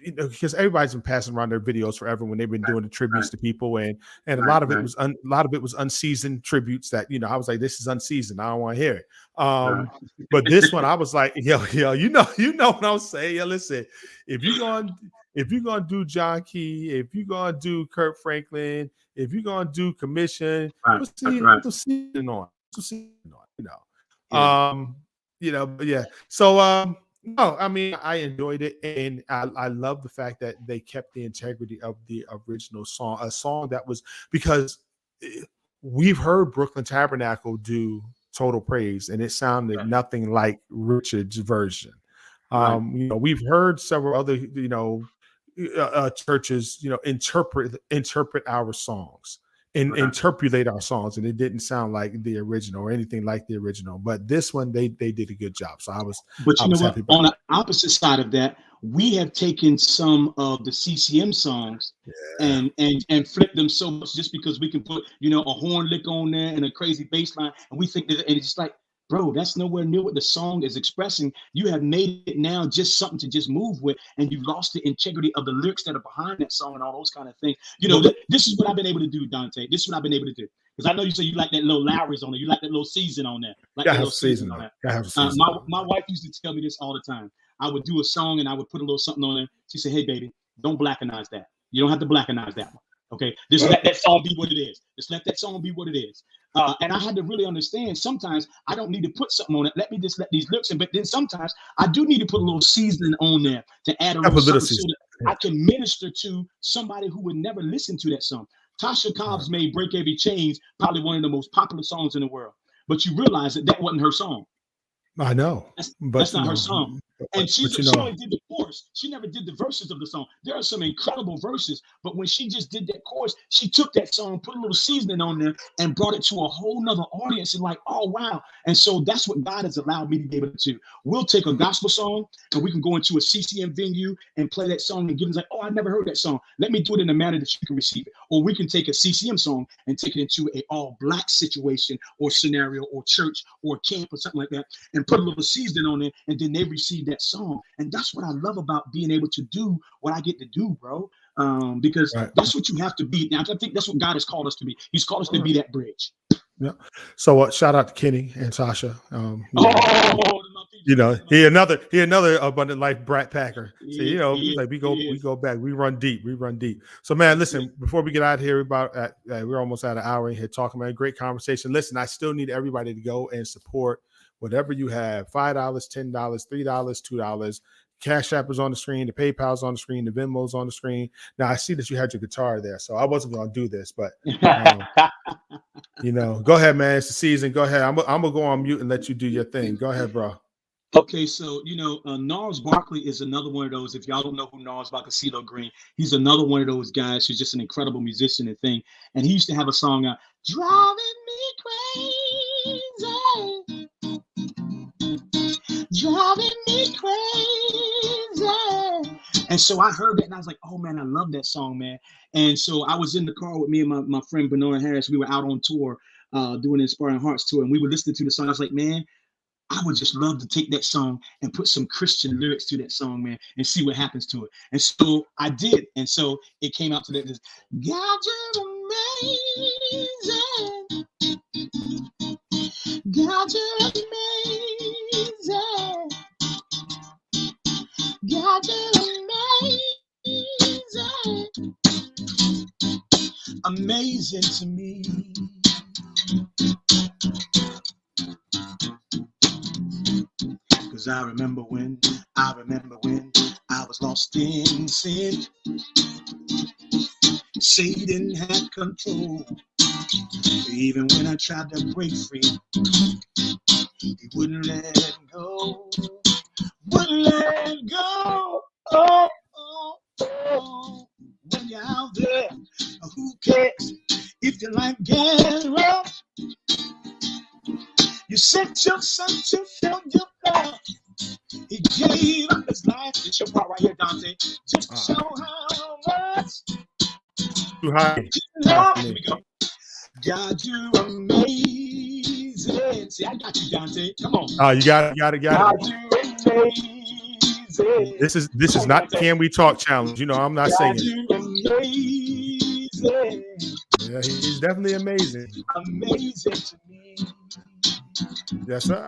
because everybody's been passing around their videos forever when they've been doing the tributes to people, and a lot of it was unseasoned tributes that, I was like, this is unseasoned, I don't want to hear it. But this one, I was like, yo, you know what I'm saying? Yo, listen, if you're gonna do John Key, if you're gonna do Kirk Franklin, if you're gonna do Commission, we'll see it on. But yeah. So no, I mean, I enjoyed it, and I love the fact that they kept the integrity of the original song, a song that was, because we've heard Brooklyn Tabernacle do Total Praise, and it sounded nothing like Richard's version. We've heard several other, churches, interpret our songs and interpolate our songs, and it didn't sound like the original or anything like the original. But this one, they did a good job. So I was happy. On the opposite side of that, we have taken some of the CCM songs and flipped them so much just because we can put, a horn lick on there and a crazy bass line, and we think that, and it's like, bro, that's nowhere near what the song is expressing. You have made it now just something to just move with, and you've lost the integrity of the lyrics that are behind that song and all those kind of things. This is what I've been able to do, Dante. This is what I've been able to do. Because I know you say you like that little Lowry's on there. You like that little season on there. Like that little season on that. My wife used to tell me this all the time. I would do a song and I would put a little something on there. She said, hey, baby, don't blackanize that. You don't have to blackanize that one. Okay, just let that song be what it is. Just let that song be what it is. And I had to really understand, sometimes I don't need to put something on it. Let me just let these lyrics in. But then sometimes I do need to put a little seasoning on there to add a little something so that I can minister to somebody who would never listen to that song. Tasha Cobbs made Break Every Chain probably one of the most popular songs in the world. But you realize that wasn't her song. I know. That's not her song. And she only did the chorus. She never did the verses of the song. There are some incredible verses, but when she just did that chorus, she took that song, put a little seasoning on there, and brought it to a whole nother audience. And like, oh, wow. And so that's what God has allowed me to be able to do. We'll take a gospel song and we can go into a CCM venue and play that song and give them like, oh, I never heard that song. Let me do it in a manner that you can receive it. Or we can take a CCM song and take it into a all black situation or scenario or church or camp or something like that and put a little seasoning on it, and then they receive that song. And that's what I love about being able to do what I get to do, bro. Because that's what you have to be. Now, I think that's what God has called us to be. He's called us to be that bridge. Yeah. So shout out to Kenny and Sasha. He another abundant life brat packer. So we go back. We run deep. So man, listen, before we get out of here, we're almost at an hour in here talking, man. Great conversation. Listen, I still need everybody to go and support whatever you have. $5, $10, $3, $2. Cash App is on the screen, the PayPal's on the screen, the Venmo's on the screen. Now I see that you had your guitar there, so I wasn't going to do this, but go ahead, man. It's the season. Go ahead. I'm gonna go on mute and let you do your thing. Go ahead, bro. Okay, so Gnarls Barkley is another one of those. If y'all don't know who Gnarls Barkley, CeeLo Green, he's another one of those guys who's just an incredible musician and thing. And he used to have a song out, driving me crazy. Driving me crazy. And so I heard that and I was like, oh man, I love that song, man. And so I was in the car with me and my friend Bernard Harris. We were out on tour doing the Inspiring Hearts tour, and we were listening to the song. I was like, man, I would just love to take that song and put some Christian lyrics to that song, man, and see what happens to it. And so I did. And so it came out to that. God, you're amazing. God, you're amazing. God, you're amazing. Amazing to me. Cause I remember when I was lost in sin. Satan had control. Even when I tried to break free, he wouldn't let go. Wouldn't let go. Oh, oh, oh. When you're out there, who cares if your life gets rough? You sent your son to fill your love. He gave up his life. It's your part right here, Dante. Just to show how much. Too high. Here we go. God, you're amazing. See, I got you, Dante. Come on. Oh, you got it. God, you're amazing. This is not Can We Talk challenge. I'm not God, singing. You're amazing. Yeah, he's definitely amazing. Amazing to me. Yes, sir.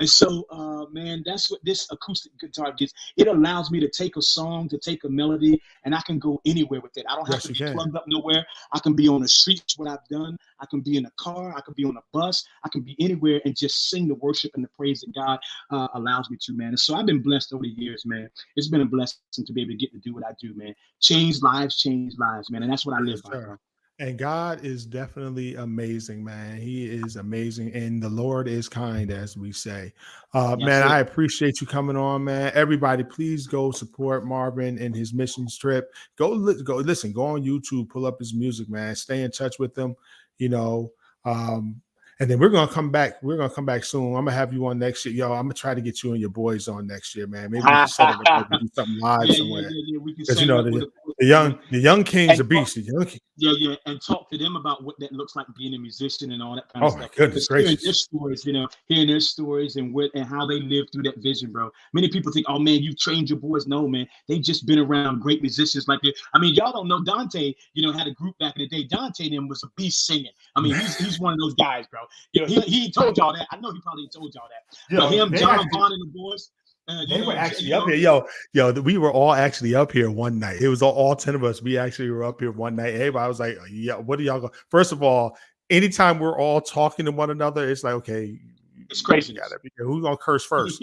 And so, man, that's what this acoustic guitar gives. It allows me to take a song, to take a melody, and I can go anywhere with it. I don't have to be plugged up nowhere. I can be on the streets, what I've done. I can be in a car. I can be on a bus. I can be anywhere and just sing the worship and the praise that God allows me to, man. And so I've been blessed over the years, man. It's been a blessing to be able to get to do what I do, man. Change lives, man. And that's what I live by, bro. And God is definitely amazing, man. He is amazing. And the Lord is kind, as we say. Man, I appreciate you coming on, man. Everybody, please go support Marvin and his missions trip. Go listen, go on YouTube, pull up his music, man. Stay in touch with them, and then we're gonna come back. We're gonna come back soon. I'm gonna have you on next year, yo. I'm gonna try to get you and your boys on next year, man. Maybe we can set up do something live somewhere. Because the young king's a beast. Yeah, and talk to them about what that looks like being a musician and all that kind of stuff. Oh my goodness gracious! Hearing their stories and how they lived through that vision, bro. Many people think, oh man, you've trained your boys. No, man, they've just been around great musicians like this. I mean, y'all don't know Dante. Had a group back in the day. Dante and him was a beast singing. I mean, he's one of those guys, bro. He told y'all that. I know he probably told y'all that. But him, John Vaughn, and the boys. They were actually up here, yo. We were all actually up here one night. It was all 10 of us. We actually were up here one night. Everybody was like, "Yeah, what do y'all go?" First of all, anytime we're all talking to one another, it's like, okay, it's crazy. Who's gonna curse first?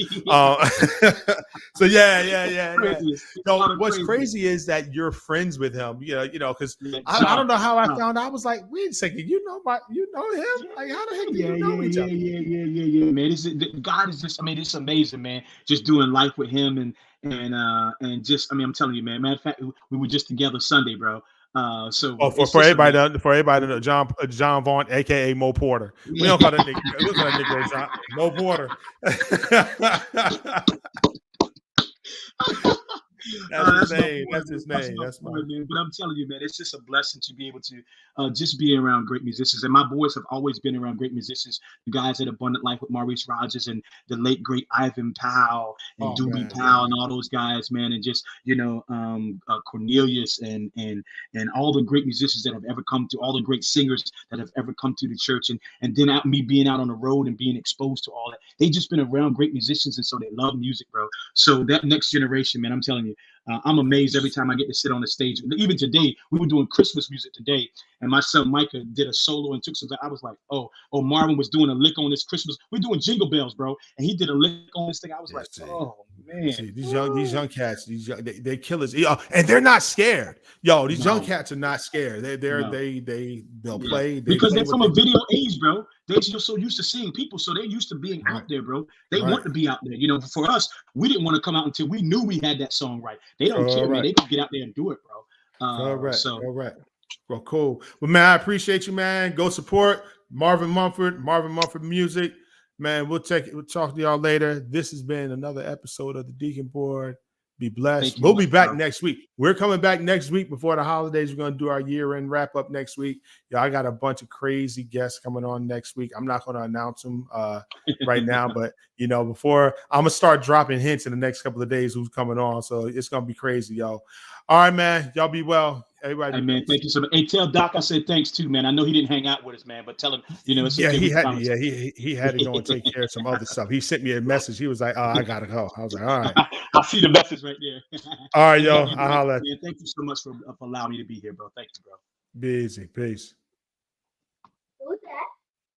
So yeah. So what's crazy is that you're friends with him. Because I don't know how I found out. I was like, wait a second, you know him? Like, how the heck do you know each other? Yeah, man. God is just, it's amazing, man. Just doing life with him and just, I'm telling you, man. Matter of fact, we were just together Sunday, bro. For everybody to know, John Vaughn, aka Mo Porter. We don't call that nigga. We call that nigga John, Mo Porter. That's his my name. boy, That's man. his That's name. my That's boy, my man. But I'm telling you, man, it's just a blessing to be able to just be around great musicians. And my boys have always been around great musicians. The guys at Abundant Life with Maurice Rogers and the late great Ivan Powell and oh Doobie man, Powell and all those guys, man. And just Cornelius and all the great musicians that have ever come to, all the great singers that have ever come to the church, and then me being out on the road and being exposed to all that. They just been around great musicians, and so they love music, bro. So that next generation, man, I'm telling you, I'm amazed every time I get to sit on the stage. Even today, we were doing Christmas music today, and my son Micah did a solo and took some. I was like, oh, Marvin was doing a lick on this Christmas. We're doing Jingle Bells, bro, and he did a lick on this thing. I was yeah, like, oh man, see these young cats, they killers, and they're not scared. Yo, these young no. cats are not scared. No. They'll Yeah, play. They because play they're what from they a video age, bro. They're just so used to seeing people, so they're used to being right, out there, bro. They right. want to be out there. You know, for us, we didn't want to come out until we knew we had that song right. They don't care, man. Correct, They can get out there and do it, bro. correct, So correct. Well, cool. Well, man, I appreciate you, man. Go support Marvin Mumford Music. Man, we'll talk to y'all later. This has been another episode of the Deacon Board. Be blessed. thank you We'll be much, back bro. next week. We're coming back next week before the holidays. We're going to do our year-end wrap-up next week. Yeah, I got a bunch of crazy guests coming on next week. I'm not going to announce them right now, but, before I'm going to start dropping hints in the next couple of days who's coming on. So it's going to be crazy, yo. All right, man. Y'all be well. Everybody Hey, be man, blessed. thank you so much. Hey, tell Doc I said thanks too, man. I know he didn't hang out with us, man, but tell him, it's Yeah, okay. he We had to. promise. Yeah, he had to go and take care of some other stuff. He sent me a message. He was like, "Oh, I gotta go." I was like, "All right, I see the message right there. all right, Hey, yo. man, I'll holler at you. thank you so much for allowing me to be here, bro. Thank you, bro. Be easy. Peace."